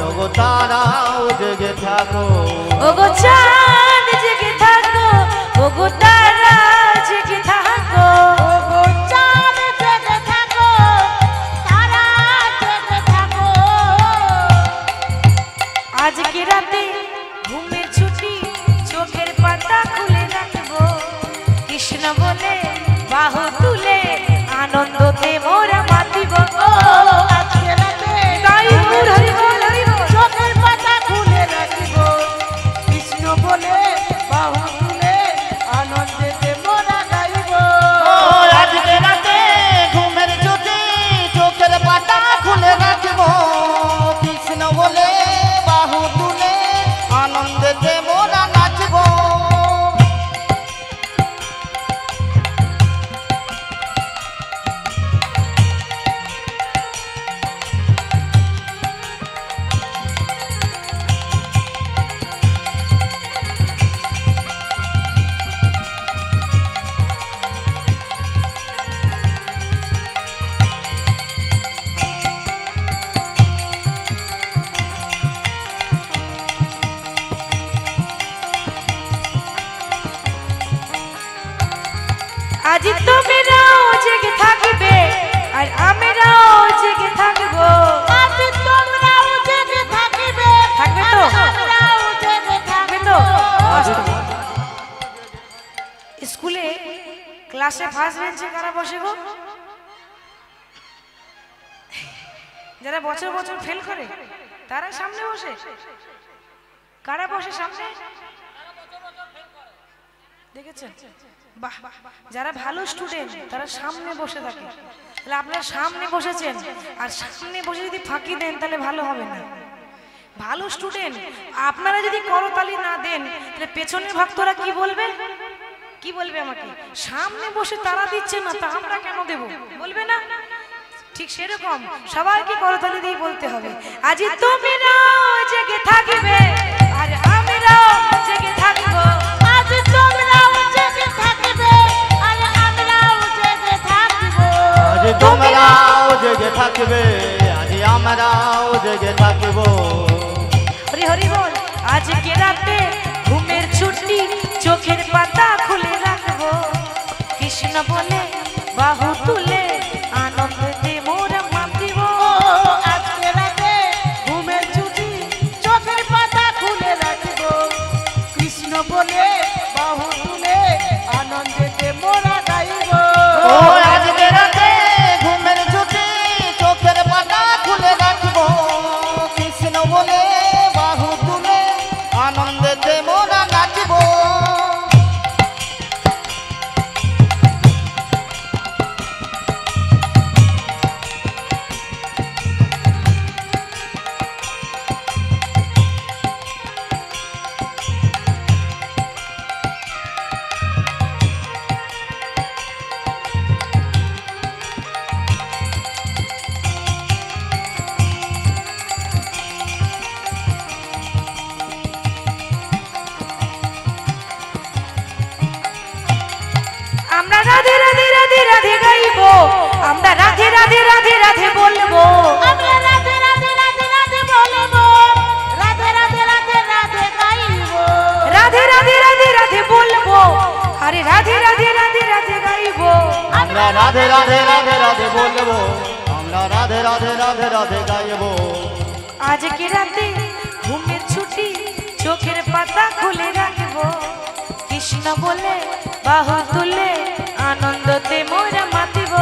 ওগো তারাও জেগে থাকো। ওগো চাঁদ জেগে থাকো, ওগো তারা জেগে থাকো, ওগো চাঁদ জেগে থাকো, তারা জেগে থাকো। আজকে রাতে ঘুমের ছুটি, চোখের পাতা খুলে রাখবো, কৃষ্ণ বলে বাহু তুলে আনন্দতে মোরা মাতিব। ও আজকে রাতে তাই গৌর হরি বল, হরি বল। চোখের পাতা খুলে রাখিব, কৃষ্ণ বলে বাহু তুলে আনন্দেতে মোরা গাইব। আজকে রাতে ঘুমের ছুটি, চোখের পাতা খুলে রাখবো, কৃষ্ণ বলে বাহু তুলে আনন্দেতে মোরা নাচবো। আজ তোমরাও জেগে থাকবে আর আমরাও জেগে থাকবো। আজ তোমরাও জেগে থাকিবে, থাকবে তো? আমরাও জেগে থাকবে তো? থাকবো। ক্লাসে ফার্স্ট বেঞ্চে কারা বসে গো? যারা বছর বছর ফেল করে তারা সামনে বসে। কারা বসে সামনে দেখেছেন? বাহ, যারা ভালো স্টুডেন্ট তারা সামনে বসে থাকে। তাহলে আপনারা সামনে বসেছেন, আর সামনে বসে যদি ফাঁকি দেন তাহলে ভালো হবে না। ভালো স্টুডেন্ট আপনারা যদি করতালি না দেন তাহলে পেছনের ভক্তরা কি বলবে? কি বলবে আমাকে? সামনে বসে তারা দিচ্ছে না, তা আমরা কেন দেব বলবে না? ঠিক সেরকম সবাইকে করতালি দিয়ে বলতে হবে, আজি তোমরাও জেগে থাকবে আর আমরাও জেগে থাকব। আজি তোমরাও জেগে থাকবে আর আমরাও জেগে থাকব। আজ তোমরাও জেগে থাকবে, আজ আমরাও জেগে থাকব। হরি হরি বল। আজকে রাতে ঘুমের ছুটি, চোখের পাতা খুলে রাখবো, কৃষ্ণ বলে বাহু তুলে আনন্দে মোরা মাতিব। আজকে রাতে ঘুমের ছুটি, চোখের পাতা খুলে রাখব, কৃষ্ণ বলে বাহু তুলে আনন্দেতে মোরা গাইব। ও আজকে রাতে ঘুমের ছুটি, চোখের পাতা খুলে রাখব, কৃষ্ণ বলে বাহু তুলে আনন্দেতে মোরা নাচব। আমরা রাধে রাধে রাধে রাধে গাইবো, আমরা রাধে রাধে রাধে রাধে বলবো, আমরা রাধে রাধে রাধে রাধে বলবো, রাধে রাধে রাধে রাধে গাইব। রাধে রাধে রাধে রাধে বলবো, আরে রাধে রাধে রাধে রাধে গাইবো। আমরা রাধে রাধে রাধে রাধে বলবো, আমরা রাধে রাধে রাধে রাধে গাইব। আজকে রাতে ঘুমের ছুটি, চোখের পাতা খুলে রাখবো, কৃষ্ণ বলে বাহু তুলে আনন্দতে মোরা মাতিব।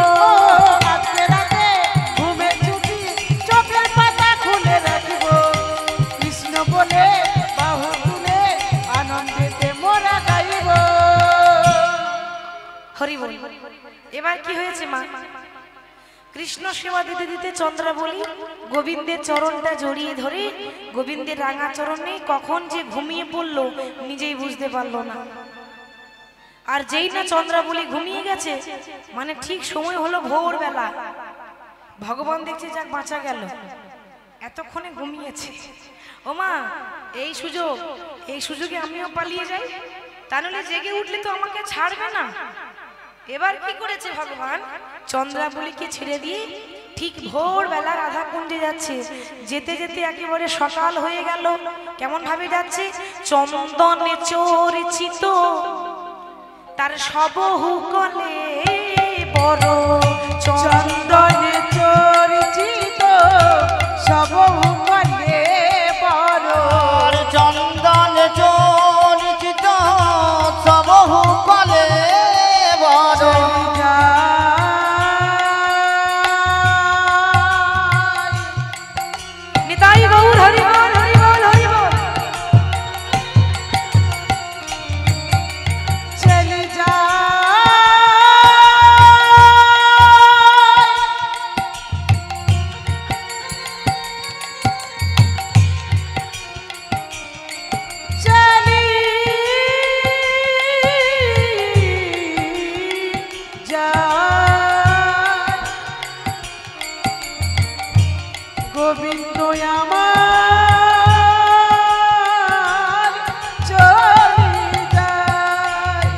আজকে রাতে ঘুমের ছুটি, চোখের পাতা খুলে রাখব, কৃষ্ণ বলে বাহু তুলে আনন্দেতে মোরা গাইব। হরি বল। এবার কি হয়েছে মা? কৃষ্ণ সেবা দিতে দিতে চন্দ্রাবলী গোবিন্দের চরণটা জড়িয়ে ধরে গোবিন্দের রাঙা চরণে কখন যে ঘুমিয়ে পড়লো নিজেই বুঝতে পারলো না। আর যেই না চন্দ্রাবলী ঘুমিয়ে গেছে, মানে ঠিক সময় হলো ভোরবেলা, ভগবান দেখছে যাক বাঁচা গেল, এতক্ষণে ঘুমিয়েছে। ও মা, এই সুযোগে আমিও পালিয়ে যাই, তা নাহলে জেগে উঠলে তো আমাকে ছাড়বে না। এবার কি করেছে ভগবান? চন্দ্রাবলীকে ছেড়ে দিয়ে ঠিক ভোরবেলা রাধা কুণ্ডে যাচ্ছে। যেতে যেতে একেবারে সকাল হয়ে গেল। কেমন ভাবে যাচ্ছে? চন্দনে চর্চিত তার সবহু কলে বড়, চন্দনে চর্চিত সবহু কলে বড়। আর চন্দন চর্চিত সবহু কলে বড়। নিতাই গৌর হরি বল, হরি বল, হরি বল। চলে যা চলি যা গোবিন্দ আমার চলে যায়।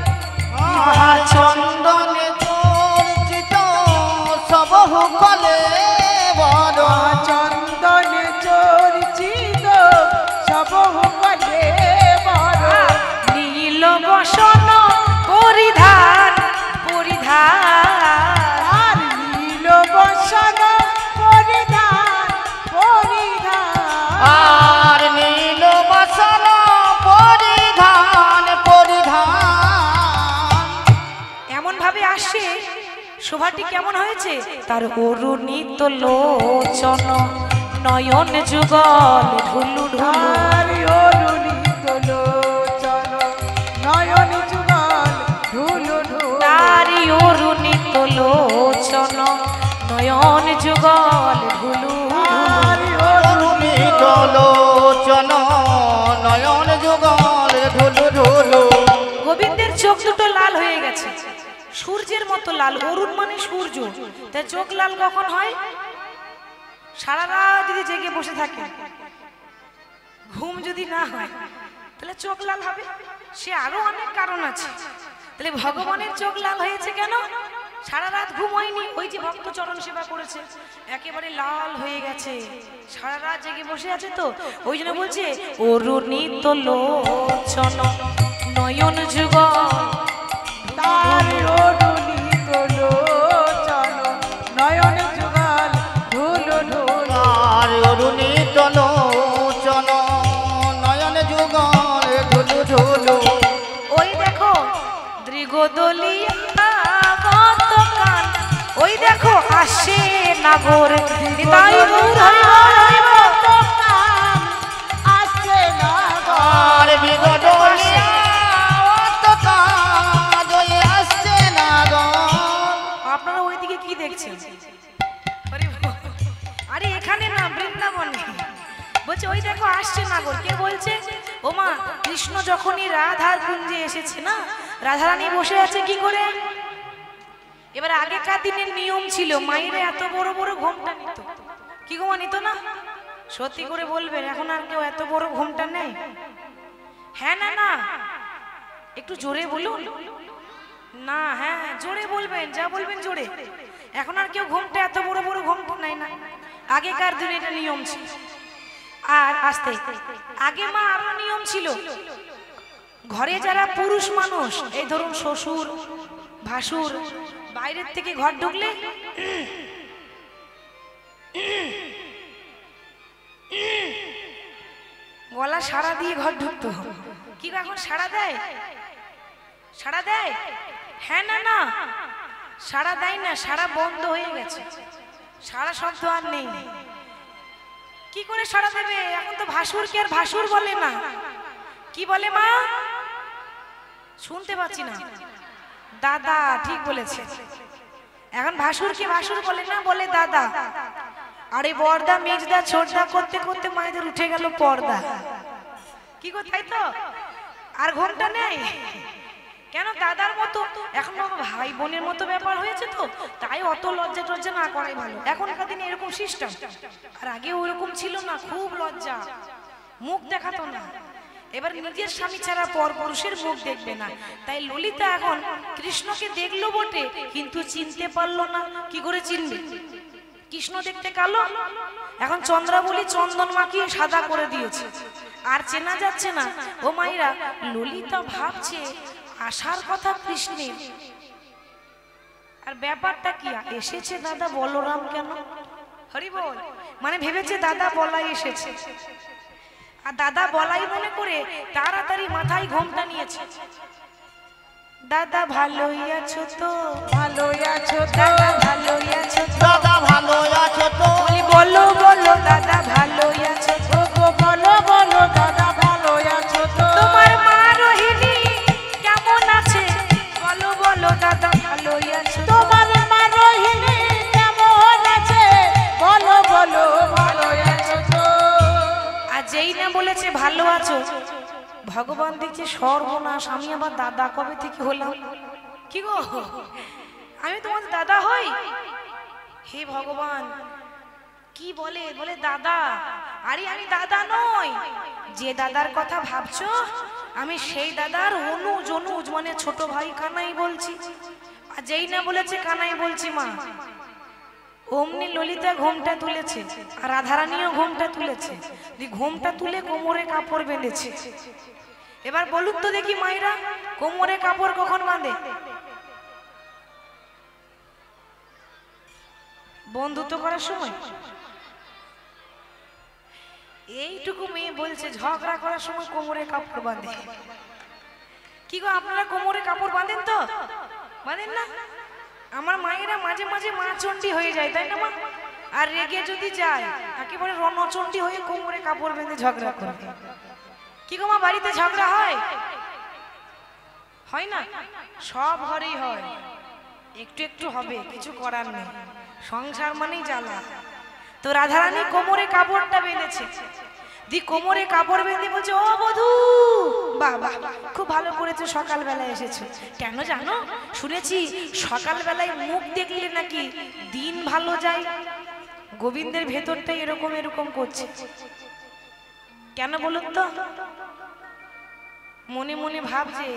আর চন্দনে চর্চিত সবহু কলে বড়। চন্দনে চর্চিত সবহু কলে বড়। নীল বসন পরিধান পরিধান, আর নীল বসন পরিধান পরিধান। আর নীল বসন পরিধান পরিধান। এমন ভাবে আসে, শোভাটি কেমন হয়েছে, তার অরুণিত লোচন নয়ন যুগল ঢুলু ঢুলু। আর অরুণিত লোচন নয়ন যুগল ঢুলু ঢুলু। তারি অরুণিত লোচন নয়ন যুগল ঢুলু আর অরুণিত লোচন নয়ন যুগল ঢুলু ঢুলু। গোবিন্দের চোখ দুটো লাল হয়ে গেছে, সূর্যের মতো লাল। অরুণ মানে সূর্য, তাই চোখ লাল কখন হয়? সারা রাত যদি জেগে বসে থাকে, ঘুম যদি না হয়, তাহলে চোখ লাল হবে। সে আরো অনেক কারণ আছে। তাহলে ভগবানের চোখ লাল হয়েছে কেন? সারা রাত ঘুম হয়নি, ওই যে ভক্ত চরণ সেবা করেছে, একেবারে লাল হয়ে গেছে, সারা রাত জেগে বসে আছে, তো ওই জন্য বলছে অরুণিত লোচন নয়ন যুগল। তার অরুণিত লোচন নয়ন যুগল ঢুলু ঢুলু। আর অরুণিত লোচন নয়ন যুগল ঢুলু ঢুলু। ওই দেখো দৃগদলিয়া গতকাল, ওই দেখো আসে নাগর নিতাই গৌর হরি বল হরি বল। আসছে না আর বিগডলিয়া অতকাল ওই আসছে না গো। আপনারা ওইদিকে কি দেখছেন? হরি বল। আরে এখানে না, বৃন্দাবনে। বলছে ওই দেখো আসছে নাগর। কে বলছে? ও মা, কৃষ্ণ যখনই রাধার কুঞ্জে এসেছে না, রাধারানী বসে আছে কি করে? এবার আগেকার দিনের নিয়ম ছিল, মায়েরা এত বড় বড় ঘোমটা নিত। কি গো মা, নিত না? সত্যি করে বলবেন, এখন আর কেউ এত বড় ঘোমটা নেই? হ্যাঁ না না, একটু জোরে বলুন না। হ্যাঁ জোরে বলবেন, যা বলবেন জোরে। এখন আর কেউ ঘোমটা এত বড় বড় ঘোমটা নেয় না, আগেকার দিনে এটা নিয়ম ছিল। আর আস্তে আগে মা আরো নিয়ম ছিল, ঘরে যারা পুরুষ মানুষ, এই ধরুন শ্বশুর ভাসুর, বাইরের থেকে ঘর ঢুকলে গলা সারা দিয়ে ঘর ঢুকতো। কি গো, এখন সাড়া দেয়? সাড়া দেয়? হ্যাঁ না না, সাড়া দেয় না, সাড়া বন্ধ হয়ে গেছে, সাড়া শব্দ আর নেই। কি করে সাড়া দেবে? এখন তো ভাসুরকে আর ভাসুর বলে না। কি বলে মা? শুনতে পাচ্ছি না। দাদা, ঠিক বলেছে। এখন ভাসুরকে ভাসুর বলে না, বলে দাদা। আরে বড়দা মেজদা ছোটদা করতে করতে মায়েদের উঠে গেল পর্দা। কি গো, তাই তো? আর ঘোমটা নেই কেন? দাদার মতো এখন ভাই বোনের মতো ব্যাপার হয়েছে, তো তাই অত লজ্জা টজ্জা না করাই ভালো। এখনকার দিনে এরকম সিস্টেম, আর আগে ওইরকম ছিল না, খুব লজ্জা, মুখ দেখাতো না। এবার নিজের স্বামী ছাড়া পর পুরুষের মুখ দেখবে না। তাই ললিতা এখন কৃষ্ণকে দেখলো বটে, কিন্তু চিনতে পারলো না। কি করে চিনবে? কৃষ্ণ দেখতে কালো, এখন চন্দ্রাবলী চন্দন মাখিয়ে সাদা করে দিয়েছে, আর চেনা যাচ্ছে না। ও মাইরা, ললিতা ভাবছে আসার কথা কৃষ্ণের, আর ব্যাপারটা কি? এসেছে দাদা বলরাম কেন? হরি বল। মানে ভেবেছে দাদা বলাই এসেছে, আর দাদা বলাই মনে করে তাড়াতাড়ি মাথায় ঘোমটা নিয়েছে। দাদা ভালোই আছো তো? ভালোই আছো তো? দাদা ভালোই আছো তো? দাদা ভালো আছো তো? বলি বলো বলো দাদা ভালোই আছো তো? গো বলো বলো দাদা ভালোই আছো তো? তোমার মা রোহিণী কেমন আছে? বলো বলো দাদা ভালোই আছো তো? তোমার মা রোহিণী কেমন আছে? বলো বলো ভালোই আছো তো? আর যেই না বলেছে ভালো আছো, ভগবান দেখছে সর্বনাশ, আমি আবার দাদা কবে থেকে হলাম? কি গো, আমি তোমার দাদা হই? হে ভগবান, কি বলে? বলে দাদা। আরে আমি দাদা নই, যে দাদার কথা ভাবছো আমি সেই দাদার অনুজ, অনুজ মানে ছোট ভাই কানাই বলছি। আর যেই না বলেছে কানাই বলছি মা, অমনি ললিতা ঘোমটা তুলেছে, আর রাধারানীও ঘোমটা তুলেছে। ঘোমটা তুলে কোমরে কাপড় বেঁধেছে। এবার বলুন তো দেখি মায়েরা, কোমরে কাপড় কখন বাঁধে? বন্ধুত্ব করার সময়। এইটুকু মেয়ে বলছে ঝগড়া করার সময় কোমরে কাপড় বাঁধে। কি গো, আপনারা কোমরে কাপড় বাঁধেন তো? মানে না, আমার মায়েরা মাঝে মাঝে মা চণ্ডী হয়ে যায়, তাই না মা? আর রেগে যদি যায় একেবারে রণচণ্ডী হয়ে কোমরে কাপড় বেঁধে ঝগড়া করে। কি গো মা, বাড়িতে ঝগড়া হয়? হয় না? সব ঘরেই হয়, একটু একটু হবে, কিছু করার নেই, সংসার মানেই জ্বালা। তো রাধারানী কোমরে কাপড়টা বেঁধেছে, দি কোমরে কাপড় বেঁধে বলছে, ও বধূ, বাবা খুব ভালো করেছো সকালবেলায় এসেছো। কেন জানো, শুনেছি সকালবেলায় মুখ দেখলে নাকি দিন ভালো যায়। গোবিন্দের ভেতরটা এরকম এরকম করছে, কেন বলুন তো? মনে মনে ভাবছে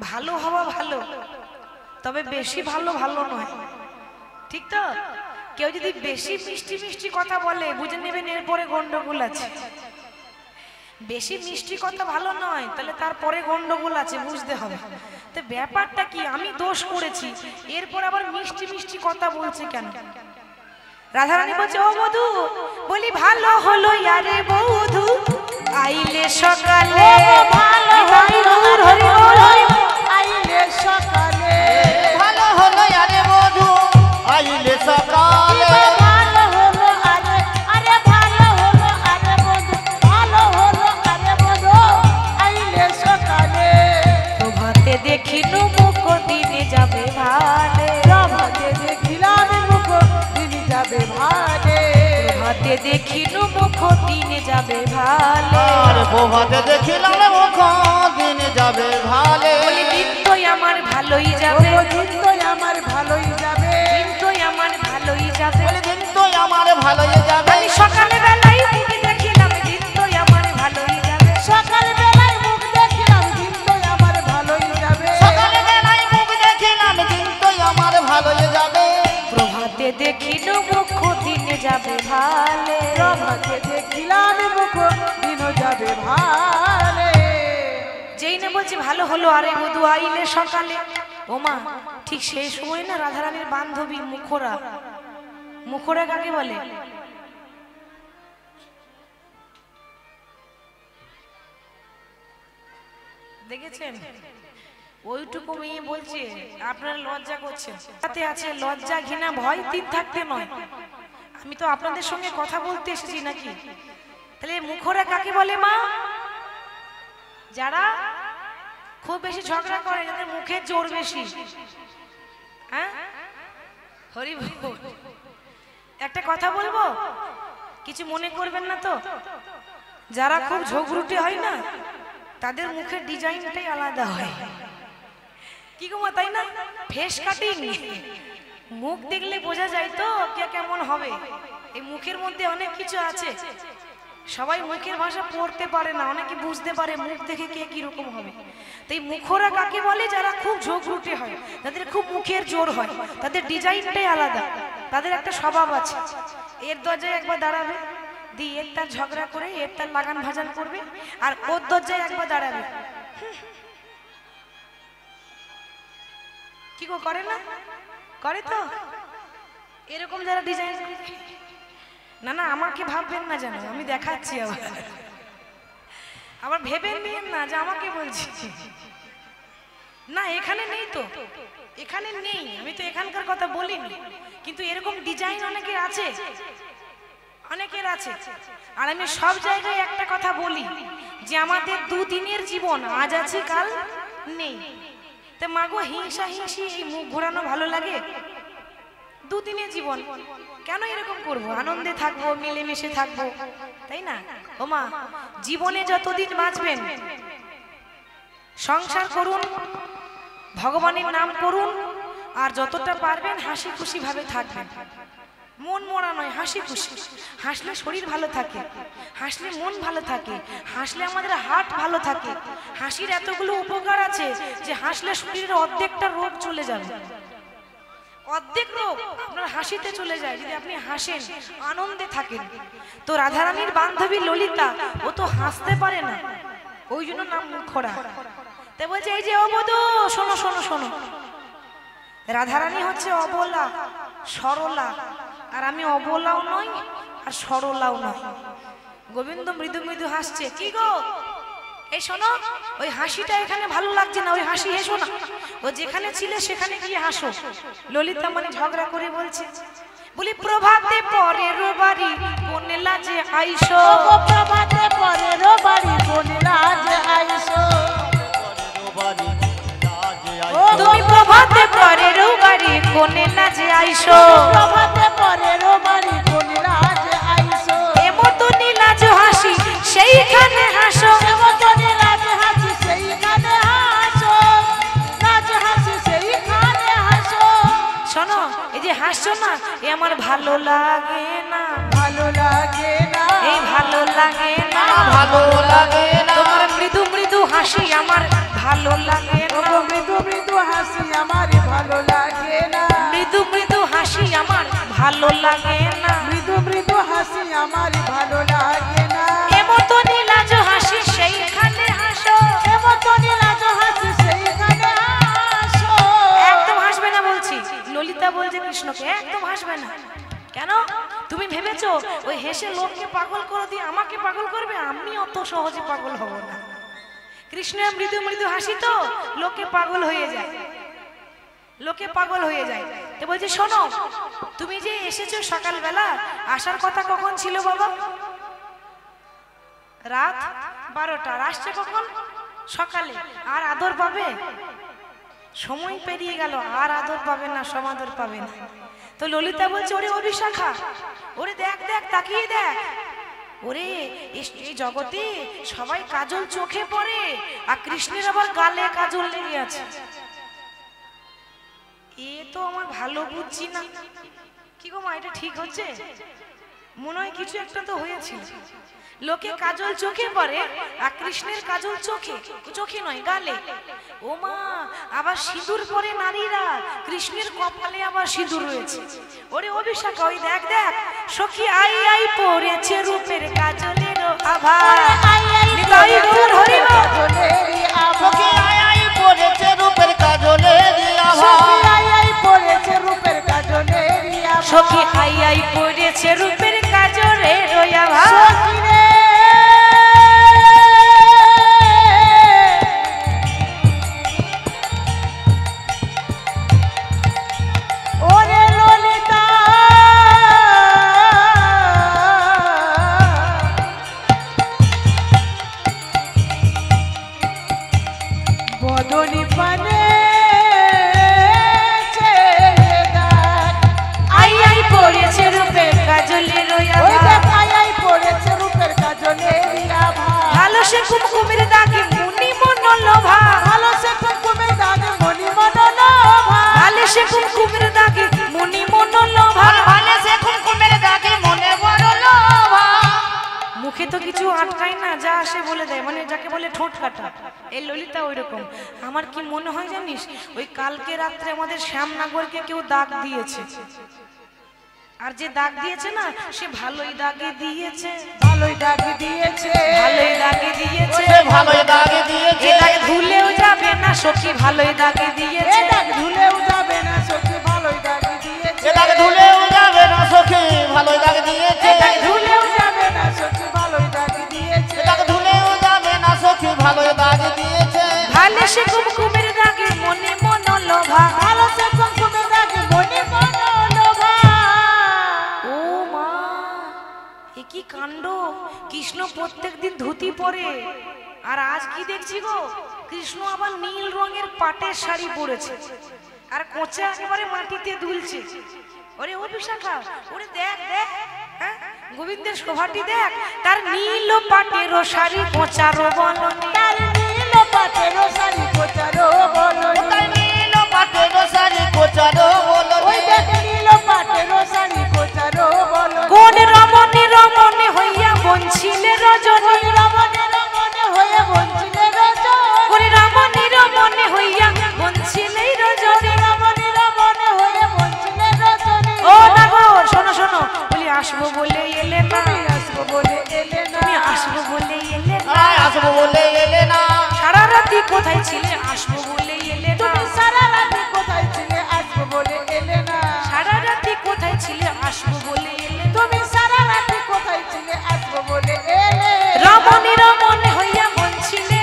ভালো হওয়া ভালো, তবে বেশি ভালো ভালো নয়, ঠিক তো? কেউ যদি বেশি মিষ্টি মিষ্টি কথা বলে বুঝে নেবেন এরপরে গন্ডগোল আছে। বেশি মিষ্টি কথা ভালো নয়, তাহলে তারপরে গন্ডগোল আছে, বুঝতে হবে। তো ব্যাপারটা কি, আমি দোষ করেছি, এরপর আবার মিষ্টি মিষ্টি কথা বলছে কেন? রাধারানী বলছে, ও বধূ, বলি ভালো হলো ইয়ারে বধূ আইলে সকালে, ভালো হলো হরি বল আইলে সকালে, ভালো হলো আরে বধূ আইলে সকালে, ভালো হলো আরে আরে ভালো হলো আরে বধু, ভালো হলো আরে বধু আইলে সকালে। প্রভাতে দেখিনু মুখ দিনে যাবে ভালে, প্রভাতে দেখিলাম মুখ দিন যাবে ভালে, প্রভাতে দেখিনু মুখ দিনে যাবে ভালে। আর প্রভাতে দেখিলাম মুখ দিন যাবে ভালে, বলি দিন তো আমার ভালোই যাবে, দিন তো আমার ভালোই যাবে, দিন তো আমার ভালোই যাবে। বলে দিন তো আমার ভালোই যাবে, আমি সকালে বেলায় মুখ দেখিলাম, দিন তো আমার ভালোই যাবে। সকাল বেলায় মুখ দেখিলাম দিন তো আমার ভালোই যাবে, সকালে বেলায় মুখ দেখিলাম দিন তো আমার ভালোই যাবে, প্রভাতে দেখিনু মুখ দিনে যাবে ভালে, প্রভাতে দেখিলাম মুখ দিন যাবে ভালে। যেই না বলছি ভালো হলো আরে বধূ আইলে সকালে, ওমা ঠিক সেই সময় না রাধারানীর বান্ধবী মুখরা, মুখরা কাকে বলে? দেখেছেন? ওইটুকু মেয়ে বলছে আপনারা লজ্জা করছেন, তাতে আছে লজ্জা ঘৃণা ভয় তিন থাকতে নয়। আমি তো আপনাদের সঙ্গে কথা বলতে এসেছি নাকি? তাহলে মুখরা কাকে বলে মা? যারা খুব বেশি ঝগড়া করে, যাদের মুখের জোর বেশি। হ্যাঁ, হরি বল। একটা কথা বলবো, কিছু মনে করবেন না তো? যারা খুব ঝগড়ুটে হয় না, তাদের মুখের ডিজাইনটাই আলাদা হয়। কি গো মা, তাই না? ফেস কাটিং, মুখ দেখলে বোঝা যায় তো কে কেমন হবে। এই মুখের মধ্যে অনেক কিছু আছে, সবাই মুখের ভাষা পড়তে পারে না, অনেকে বুঝতে পারে মুখ দেখে কে কিরকম হবে। তাই মুখরা কাকে বলে? যারা খুব ঝগড়ুটে হয়, যাদের খুব মুখের জোর হয়, তাদের ডিজাইনটাই আলাদা, তাদের একটা স্বভাব আছে। এর দরজায় একবার দাঁড়াবে, দিয়ে এর তার ঝগড়া করে এর তার লাগান ভাজান করবে, আর ওর দরজায় একবার দাঁড়াবে। কি গো, করে না? করে তো এরকম যারা ডিজাইন। না না, আমাকে ভাববেন না জানো, আমি দেখাচ্ছি আবার ভেবেন নিয়েন না যে আমাকে বলছি। না, এখানে নেই তো, এখানে নেই, আমি তো এখানকার কথা বলিনি, কিন্তু এরকম ডিজাইন অনেকের আছে, অনেকের আছে। আর আমি সব জায়গায় একটা কথা বলি যে আমাদের দুদিনের জীবন, আজ আছে কাল নেই। তা মাগো, হিংসা হিংসি এই মুখ ঘোরানো ভালো লাগে? দুদিনের জীবন, কেন এরকম করবো? আনন্দে থাকবো, মিলেমিশে থাকবো, তাই না? ও মা, জীবনে যতদিন বাঁচবেন সংসার করুন, ভগবানের নাম করুন, আর যতটা পারবেন হাসি খুশি ভাবে থাকবেন। মন মরা নয়, হাসি খুশি। হাসলে শরীর ভালো থাকে, হাসলে মন ভালো থাকে, হাসলে আমাদের হার্ট ভালো থাকে। হাসির এতগুলো উপকার আছে যে হাসলে শরীরের অর্ধেকটা রোগ চলে যাবে, অর্ধেক রোগ আপনার হাসিতে চলে যায় যদি আপনি হাসেন, আনন্দে থাকেন। তো রাধারানীর বান্ধবী ললিতা, ও তো হাসতে পারে না, ওই জন্য নাম মুখরা। তাই বলছে, এই যে অবধূ, শোনো শোনো শোনো, রাধারানী হচ্ছে অবলা সরলা, আর আমি অবলাও নই আর সরলাও নই। গোবিন্দ মৃদু মৃদু হাসছে। কি গো, এই শোনো, ওই হাসিটা এখানে ভালো লাগছে না, ওই হাসি হেসো না, ও যেখানে ছিলে সেখানে গিয়ে হাসো। ললিতা মানে ঝগড়া করে বলছে, বলি প্রভাতে পরের বাড়ি কোন লাজে আইসো, প্রভাতে পরের বাড়ি কোন লাজে আইসো, তুমি প্রভাতে পরের বাড়ি কোন লাজে আইসো, প্রভাতে পরের বাড়ি কোন লাজে আইসো, এমতো নীলাজ হাসি সেইখানে হাসো, এমতো নীলাজ হাসি সেইখানে হাসো, লাজ হাসি সেইখানে হাসো। শোনো, এই যে হাসছো না, এ আমার ভালো লাগে না, ভালো লাগে না, এই ভালো লাগে না, ভালো লাগে না, তোমার মৃদু মৃদু হাসি আমার ভালো লাগে না, মৃদু মৃদু হাসি আমার ভালো লাগে না, মৃদু মৃদু হাসি আমার ভালো লাগে না, মৃদু মৃদু হাসি আমার ভালো লাগে না, এমতো নীলাজ হাসি সেইখানে হাসো, এমতো নীলাজ হাসি সেইখানে হাসো। একদম হাসবে না বলছি। ললিতা বলছে কৃষ্ণকে একদম হাসবে না। কেন? তুমি ভেবেছো ওই হেসে লোককে পাগল করে দিয়ে আমাকে পাগল করবে? আমি অত সহজে পাগল হব না। কৃষ্ণের মৃদু মৃদু হাসি তো লোকে পাগল হয়ে যায়, লোকে পাগল হয়ে যায়। তো বলছে শোনো, তুমি যে এসেছো সকালবেলা, আসার কথা কখন ছিল বাবা? রাত 12টা। আসছে কখন? সকালে। আর আদর পাবে? সময় পেরিয়ে গেল, আর আদর পাবে না, সমাদর পাবে না। তো ললিতা বলছে, ওরে অভিশাখা, ওরে দেখ দেখ, তাকিয়ে দেখ, ওরে এই জগতে সবাই কাজল চোখে পড়ে, আর কৃষ্ণের আবার গালে কাজল লেগে আছে। এ তো আমার ভালো বুঝছি না। কি গো মা, এটা ঠিক হচ্ছে? মনে হয় কিছু একটা তো হয়েছিল। লোকে কাজল চোখে পড়ে, আর কৃষ্ণের কাজল চোখে, চোখে নয় গালে। ও মা, আবার সিঁদুর পরে নারীরা, কৃষ্ণের কপালে আবার সিঁদুর রয়েছে। ওরে অভিশাখা, ওই দেখ দেখ, সখী আই আই পড়েছে রূপের কাজলের আভা। নিতাই গৌর হরি বল। সখী আয় আয় পড়েছে রূপের কাজলের আভা, আই আই পড়েছে রূপের কাজলের আভা, সখী আই আই পড়েছে রূপের কাজলের আভা। সখী রে ওরে ললিতা, বদনি পানে আই আই পড়েছে রূপের কাজলের ওই আভা। দেখ আই আই পড়েছে রূপের কাজলের আভা, ভালো সে কুমকুমের দাগে মুনি মনোলোভা, ভালো সে কুমকুমের দাগে মনি মনোলোভা, ভালো সে কুমকুমের দাগে মুনি মনোলোভা, ভালে সে কুমকুমের দাগে মনে বড় লোভা। মুখে তো কিছু আটকায় না, যা আসে বলে দেয়, মানে যাকে বলে ঠোঁট কাটা। এই ললিতা ওই রকম। আমার কি মনে হয় জানিস, ওই কালকে রাত্রে আমাদের শ্যামনগরকে কেউ দাগ দিয়েছে, আর যে দাগ দিয়েছে না, সে ভালোই দাগে দিয়েছে, ভালোই দাগে দিয়েছে, ভালোই দাগে দিয়েছে, সে ভালোই দাগে দিয়েছে, এ দাগ ধুলেও যাবে না সখী, ভালোই দাগে এ দিয়েছে। দাগ ধুলেও যাবে না সখী, ভালোই দাগে দিয়েছে, এ দাগ ধুলেও যাবে না সখী, ভালোই দাগ দিয়েছে, এ দাগ ধুলেও যাবে না সখী, ভালোই দাগে দিয়েছে, এ দাগ ধুলেও যাবে না সখী, ভালোই দাগ দিয়েছে। ভালো সে কুমকুমের দাগে মনে মনোলোভা, ভালো সে কুমকুমের দাগে মনি মনোলোভা। ও মা, এ কি কাণ্ড! কৃষ্ণ প্রত্যেকদিন ধুতি পরে, আর আজ কি দেখছি গো, কৃষ্ণ আবার নীল রঙের পাটের শাড়ি পরেছে, আর কোঁচা একেবারে মাটিতে দুলছে। ওরে অভিশাখা, ওরে দেখ দেখ, হ্যাঁ, গোবিন্দের শোভাটি দেখ, তার নীল পাটের শাড়ি কোঁচারো বলনি, তার নীল পাটের শাড়ি কোচারো বলনি, তার নীল পাটের শাড়ি কোচারো বলনি, ওই দেখ নীল পাটের শাড়ি কোচারো বলনি, কোন রমণী রমণী হইয়া বঞ্চিলে রজনী, রমণে রমণে হয়ে বঞ্চিলে রজনী, ওরে রমণী রমণী হইয়া বঞ্চিলে রজনী। রমণে রমণে হয়ে বঞ্চিলে রজনী। ও না গো, শোনো শোনো, বলি আসবো বলে এলে না, তুমি আসবো বলে এলে না, তুমি আসবো বলে এলে না, আয় আসবো বলে এলে না, সারা রাতি কোথায় ছিলে, আসবো বলে এলে না, তুমি সারা রাতে কোথায় ছিলে, আসবো বলে এলে না, সারা রাতি কোথায় ছিলে, আসবো বলে এলে না, তুমি সারা রাতে কোথায় ছিলে, আসবো বলে এলে না। রমণী রমণী হইয়া বঞ্চিলে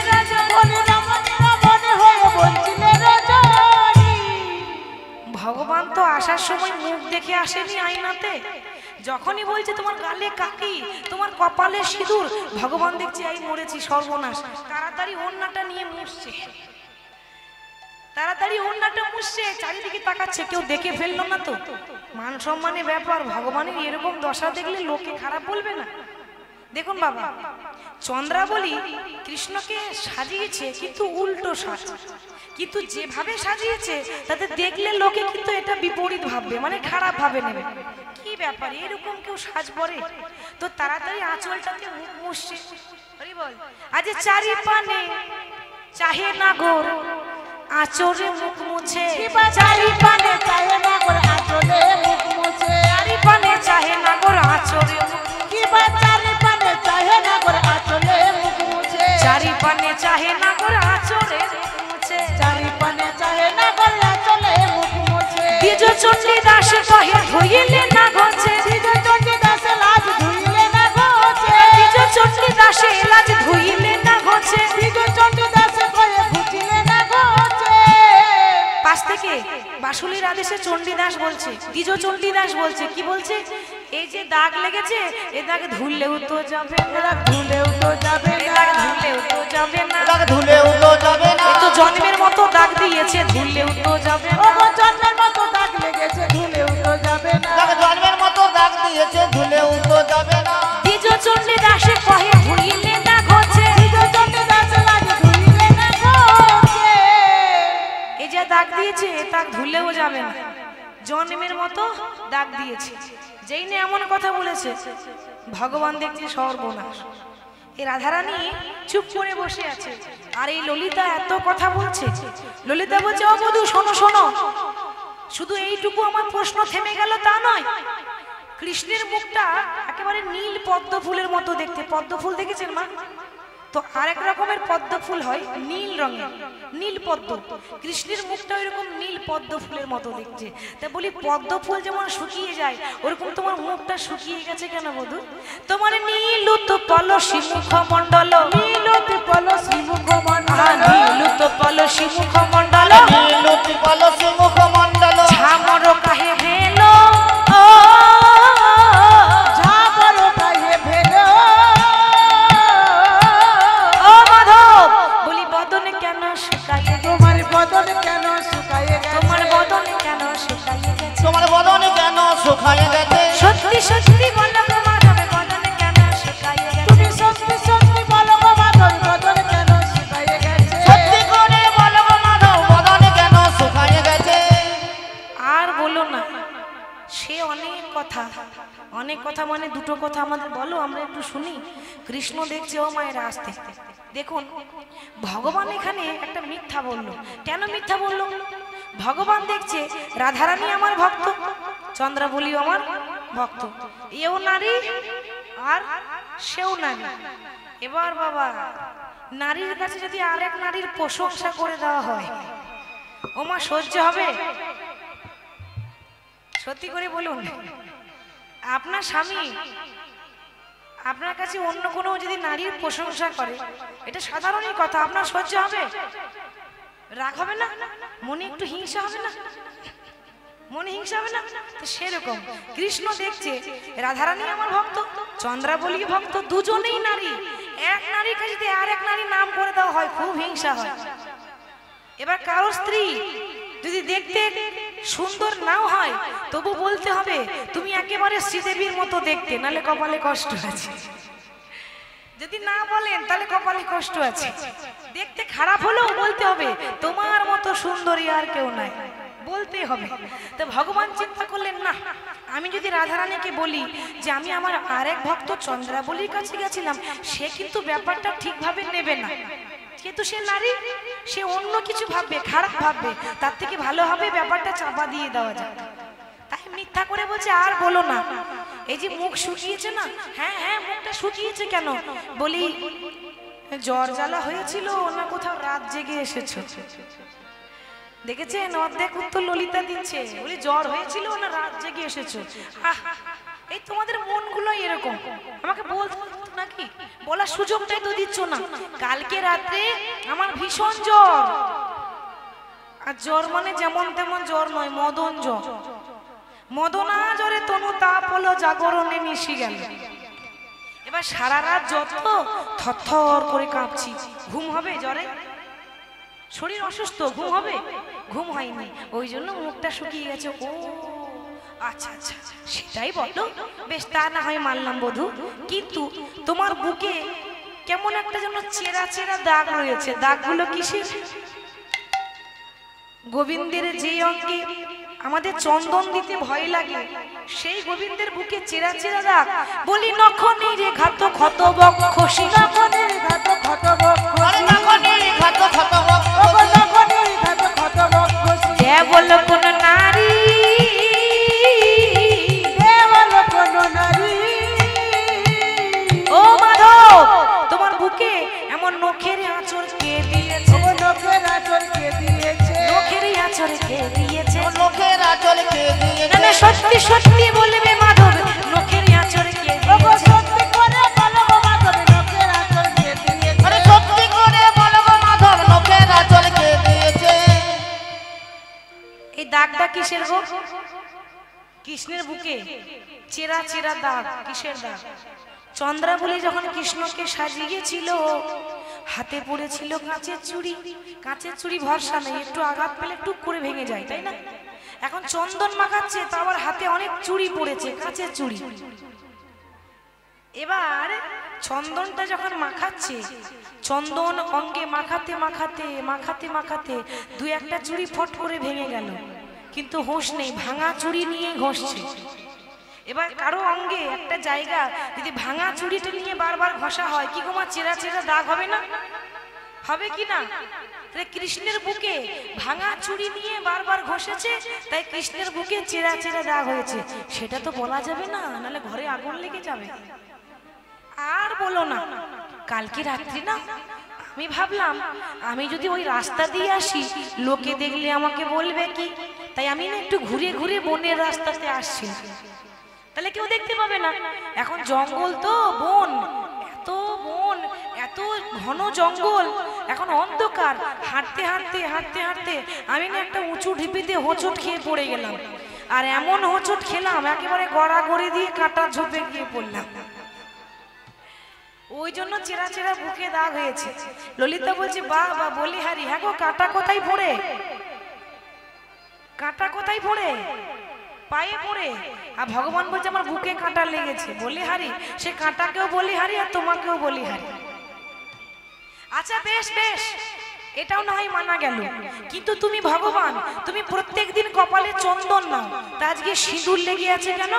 ভগবান তো আসার সময় মুখ দেখে আসেনি আয়নাতে, যখনই বলছে তোমার গালে কাকি, তোমার কপালে সিঁদুর, ভগবান দেখছে এই মরেছি সর্বনাশ, তাড়াতাড়ি ওড়নাটা নিয়ে মুছছে, তাড়াতাড়ি ওড়নাটা মুছছে, চারিদিকে তাকাচ্ছে, কেউ দেখে ফেললো না তো। মান সম্মানের ব্যাপার, ভগবানের এরকম দশা দেখলে লোকে খারাপ বলবে না। দেখুন বাবা, চন্দ্রাবলী কৃষ্ণকে সাজিয়েছে কিন্তু উল্টো সাজ, কিন্তু যেভাবে সাজিয়েছে তাতে দেখলে লোকে কিন্তু এটা বিপরীত ভাববে, মানে খারাপ ভাবে নেবে। কি ব্যাপার, এরকম কেউ সাজ পরে? তো তাড়াতাড়ি আঁচলটাকে মুখ মুছছে। আজ চারি পানে চাহে না গোর আঁচলে মুখ মুছে, চারি পানে চাহে না গোর আঁচলে মুখ মুছে, চারি পানে চাহে না গোর আঁচলে, চারি পানে চাহে না গোর আঁচলে মুখ মুছে, চারি পানে চাহে না গোর আঁচলে মুখ মুছে, চারি পানে চাহে না গোর আঁচলে মুখ মুছে। দ্বিজ চণ্ডী দাস কহে ধুইলে না ঘছে, দ্বিজ চণ্ডী দাস লাজ ধুইলে না ঘছে, দ্বিজ চণ্ডী দাস লাজ ধুইলে না ঘছে, দ্বিজ চণ্ডী দাস কয়ে ঘুচিলে না ঘছে। পাশ থেকে বাসুলির আদেশে চণ্ডীদাস বলছে, দ্বিজ চণ্ডীদাস বলছে, কি বলছে? এই যে দাগ লেগেছে এ দাগ ধুলেও তো যাবে না, ধুলেও তো যাবে এ না, দাগ ধুলেও তো যাবে না, দাগ ধুলেও তো যাবে না, এ তো জন্মের মতো দাগ দিয়েছে ধুলেও তো যাবে না, ওগো জন্মের মতো দাগ লেগেছে ধুলেও তো যাবে না, দাগ জন্মের মতো দাগ দিয়েছে ধুলেও তো যাবে না। দ্বিজ চণ্ডীদাস কহে ধুইলে না ঘছে, দ্বিজ চণ্ডী দাস লাজ ধুইলে না ঘছে। এই যে দাগ দিয়েছে এ দাগ ধুলেও যাবে না, জন্মের মতো দাগ দিয়েছে। যেই না এমন কথা বলেছে, ভগবান দেখছে সর্বনাশ। এই রাধারানী চুপ করে বসে আছে, আর এই ললিতা এত কথা বলছে। ললিতা বলছে, ও বধূ শোনো শোনো, শুধু এইটুকু আমার প্রশ্ন থেমে গেল তা নয়, কৃষ্ণের মুখটা একেবারে নীল পদ্ম ফুলের মতো দেখতে। পদ্ম ফুল দেখেছেন মা? তো আরেক রকমের পদ্ম ফুল হয় নীল রঙের, নীল পদ্ম। কৃষ্ণের মুখটা এরকম নীল পদ্ম ফুলের মতো দেখছে। তা বলি, পদ্ম ফুল যেমন শুকিয়ে যায় ওরকম তোমার মুখটা শুকিয়ে গেছে কেন বধূ? তোমার নীলুত পলসি মুখমণ্ডল, নীলত পলসি মুখমণ্ডল, নীলুত পলসি মুখমণ্ডল, নীলতি পলসি মুখমণ্ডল, ঝামর কাহে ভেল, ঝামর কাহে ভেল, ও মাধব বলি বদন কেন শুকায়ে গেছে, তোমার বদন কেন শুকায়ে গেছে, তোমার বদন কেন শুকায়ে গেছে, তোমার বদন কেন শুকায়ে গেছে, সত্যি সত্যি বলো গো মাধব বদন কেন শুকায়ে গেছে, তুমি সত্যি সত্যি বলো গো মাধব বদন কেন শুকায়ে গেছে, সত্যি করে বলো গো মাধব বদন কেন শুকায়ে গেছে। আর বলো না, সে অনেক কথা, অনেক কথা মানে দুটো কথা আমাদের বলো, আমরা একটু শুনি। কৃষ্ণ দেখছে ও মায়ের আসতে। দেখুন ভগবান এখানে একটা মিথ্যা বলল। কেন মিথ্যা বলল? ভগবান দেখছে রাধারানী আমার ভক্ত, চন্দ্রাবলীও আমার ভক্ত, এও নারী আর সেও নারী। এবার বাবা, নারীর কাছে যদি আরেক নারীর প্রশংসা করে দেওয়া হয়, ওমা সহ্য হবে? সত্যি করে বলুন, আপনার স্বামী আপনার কাছে অন্য কোনো যদি নারীর প্রশংসা করে, এটা সাধারণই কথা, আপনার সহ্য হবে? রাগ হবে না? মনে একটু হিংসা হবে না? মনে হিংসা হবে না? তো সেরকম কৃষ্ণ দেখছে রাধারানী আমার ভক্ত, চন্দ্রাবলী ভক্ত, দুজনেই নারী। এক নারীর কাছে যদি আর এক নারীর নাম করে দেওয়া হয় খুব হিংসা হয়। এবার কারো স্ত্রী যদি দেখতে সুন্দর নাও হয় তবু বলতে হবে তুমি একেবারে শ্রীদেবীর মতো দেখতে, নালে কপালে কষ্ট আছে। যদি না বলেন তাহলে কপালে কষ্ট আছে। দেখতে খারাপ হলেও বলতে হবে তোমার মতো সুন্দরী আর কেউ নাই, বলতে হবে। তো ভগবান চিন্তা করলেন, না, আমি যদি রাধারানীকে বলি যে আমি আমার আরেক ভক্ত চন্দ্রাবলীর কাছে গেছিলাম, সে কিন্তু ব্যাপারটা ঠিকভাবে নেবে না, কিন্তু সে নারী, সে অন্য কিছু ভাববে, খারাপ ভাববে, তার থেকে ভালো হবে ব্যাপারটা চাপা দিয়ে দেওয়া যায়। তাই মিথ্যা করে বলছে আর বলো না, এই যে মুখ শুকিয়েছে না, হ্যাঁ হ্যাঁ মুখটা শুকিয়েছে কেন? বলি জ্বর জ্বালা হয়েছিল না কোথাও রাত জেগে এসেছো? দেখেছেন অর্ধেক উত্তর ললিতা দিচ্ছে, বলি জ্বর হয়েছিল না রাত জেগে এসেছো। এই তোমাদের মনগুলো এরকম, আমাকে বলতে নাকি বলার সুযোগটাই তো দিচ্ছ না। কালকে রাত্রে আমার ভীষণ জ্বর, আর জ্বর মানে যেমন তেমন জ্বর নয়, মদন জ্বর। মদনা জ্বরে তনু তাপ হলো, জাগরণে মিশি গেল। এবার সারা রাত যত থরথর করে কাঁপছি, ঘুম হবে জ্বরে? শরীর অসুস্থ, ঘুম হবে? ঘুম হয়নি, ওই জন্য মুখটা শুকিয়ে গেছে। ও আচ্ছা আচ্ছা, সেটাই বলো। বেশ, তা না হয় মানলাম বধূ, কিন্তু তোমার বুকে কেমন একটা যেন চেরা চেরা দাগ রয়েছে। দাগগুলো কিসের? গোবিন্দের যে অঙ্গে আমাদের চন্দন দিতে ভয় লাগে, সেই গোবিন্দের বুকে চেরা চেরা দাগ। বলি নখনের ঘাত ক্ষত বক্ষসী, নখনের ঘাত ক্ষত বক্ষসী, নখনের ঘাত ক্ষত বক্ষসী, নখনের ঘাত ক্ষত বক্ষসী। কেবল কোন নারী, কেবল কোন নারী। ও মাধব, তোমার বুকে এমন নখের আঁচড় কে দিয়েছে? ও নখের আঁচড় কে দিয়েছে? নখের আঁচড় কে দিয়েছে? নখের আঁচল কে দিয়েছে? না সত্যি সত্যি বলবে মাধব, নখের আঁচড় কে ওগো দিয়েছে? সত্যি করে বলো গো মাধব, নখের আঁচড় কে দিয়েছে? আরে সত্যি করে বলো গো মাধব, নখের আঁচল কে দিয়েছে? এই দাগটা কিসের গো? কৃষ্ণের বুকে চেরা চেরা দাগ, কিসের দাগ? চন্দ্রাবলী যখন কৃষ্ণকে সাজিয়েছিল, হাতে পড়েছিল কাঁচের চুড়ি। কাঁচের চুড়ি ভরসা নেই, একটু আঘাত পেলে টুক করে ভেঙে যায়, তাই না? এখন চন্দন মাখাচ্ছে, তো আবার হাতে অনেক চুড়ি পড়েছে, কাঁচের চুড়ি। এবার চন্দনটা যখন মাখাচ্ছে, চন্দন অঙ্গে মাখাতে মাখাতে মাখাতে মাখাতে দুই একটা চুড়ি ফট করে ভেঙে গেল, কিন্তু হোশ নেই, ভাঙা চুড়ি নিয়ে ঘষছে। এবার কারো অঙ্গে একটা জায়গা যদি ভাঙা চুড়িটা নিয়ে বারবার ঘষা হয়, কি গোমা চেরা চেরা দাগ হবে না? হবে কি না? তাহলে কৃষ্ণের বুকে ভাঙা চুড়ি নিয়ে বারবার ঘষেছে, তাই কৃষ্ণের বুকে চেরা চেরা দাগ হয়েছে। সেটা তো বলা যাবে না, নাহলে ঘরে আগুন লেগে যাবে। আর বলো না, কালকে রাত্রি না আমি ভাবলাম আমি যদি ওই রাস্তা দিয়ে আসি, লোকে দেখলে আমাকে বলবে কি, তাই আমি না একটু ঘুরে ঘুরে বনের রাস্তাতে আসছি, তাহলে কেউ দেখতে পাবে না। এখন জঙ্গল তো, বন, এত বন, এত ঘন জঙ্গল, এখন অন্ধকার। হাঁটতে হাঁটতে হাঁটতে হাঁটতে আমি না একটা উঁচু ঢিপিতে হোঁচট খেয়ে পড়ে গেলাম। আর এমন হোঁচট খেলাম, একেবারে গড়াগড়ি দিয়ে কাঁটা ঝোপে গিয়ে পড়লাম। ওই জন্য চেরা চেরা বুকে দাগ হয়েছে। ললিতা বলছে, বাহ বা বলি হারি, হ্যাঁ গো, কাঁটা কোথায় পড়ে? কাঁটা কোথায় পড়ে? পায়ে পড়ে। আর ভগবান বলছে আমার বুকে কাঁটা লেগেছে। বলি হারি, সে কাঁটাকেও বলি হারি আর তোমাকেও বলি হারি। আচ্ছা বেশ বেশ, এটাও না হয় মানা গেল, কিন্তু তুমি ভগবান, তুমি প্রত্যেকদিন কপালে চন্দন নাও, তা আজকে সিঁদুর লেগে আছে কেন?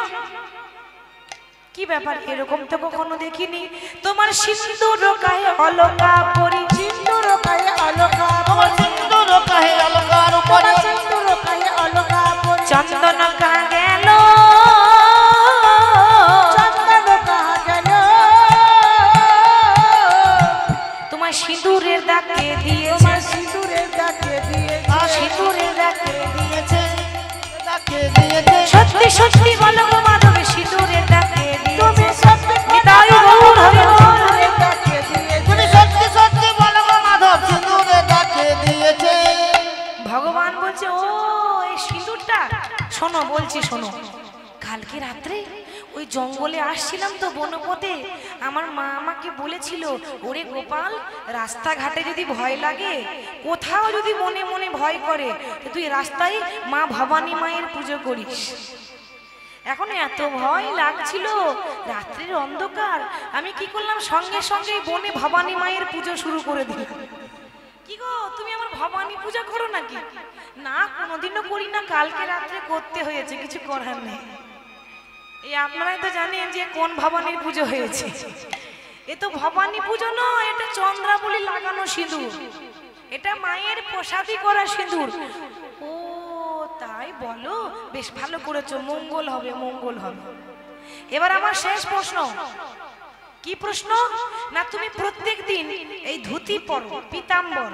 কি ব্যাপার? এরকম তো কখনো দেখিনি। তোমার সিঁদুর কাহে অলকা পরি, সিন্দুর কায়ে অলকা তোমার পরি, সিন্দুর কাহে অলকার উপরে, তোমার সিন্দুর কায়ে অলকা পরি। চন্দন কাহা গেল, চন্দন কাহা গেল, তোমার সিঁদুরের দাগ কে দিয়েছে? তোমার সিঁদুরের দাগ কে দিয়েছে? আর সিঁদুরের দাগ কে দিয়েছে, তাকে দিয়েছে। সত্যি সত্যি বলো গো মাধব, সিঁদুরের দাগ কে তুমি দিয়েছে? সত্যি করে নিতাই বলো, গৌর হরি বল। সিঁদুরের দাগ কে দিয়েছে? তুমি সত্যি সত্যি বলো গো মাধব, সিঁদুরে তাকে দিয়েছে। ভগবান বলছে, ও এই সিঁদুরটা, শোনো বলছি শোনো, কালকে রাত্রে ওই জঙ্গলে আসছিলাম তো বনপথে, আমার মা আমাকে বলেছিল, ওরে গোপাল, রাস্তাঘাটে যদি ভয় লাগে, কোথাও যদি মনে মনে ভয় করে, তো তুই রাস্তায় মা ভবানী মায়ের পুজো করিস। এখন এত ভয় লাগছিল, রাত্রির অন্ধকার, আমি কি করলাম, সঙ্গে সঙ্গে বনে ভবানী মায়ের পুজো শুরু করে দিলাম। কি গো, তুমি আমার ভবানী পূজা করো নাকি? না, কোনোদিনও করি না, কালকে রাত্রে করতে হয়েছে, কিছু করার নেই। এই আপনারাই তো জানেন যে কোন ভবানীর পুজো হয়েছে। এ তো ভবানী পুজো নয়, এটা চন্দ্রাবলী লাগানো সিঁদুর, এটা মায়ের প্রসাদী করা সিঁদুর। ও তাই বলো, বেশ ভালো করেছো, মঙ্গল হবে মঙ্গল হবে। এবার আমার শেষ প্রশ্ন। কি প্রশ্ন? না তুমি প্রত্যেক দিন এই ধুতি পরো, পীতাম্বর,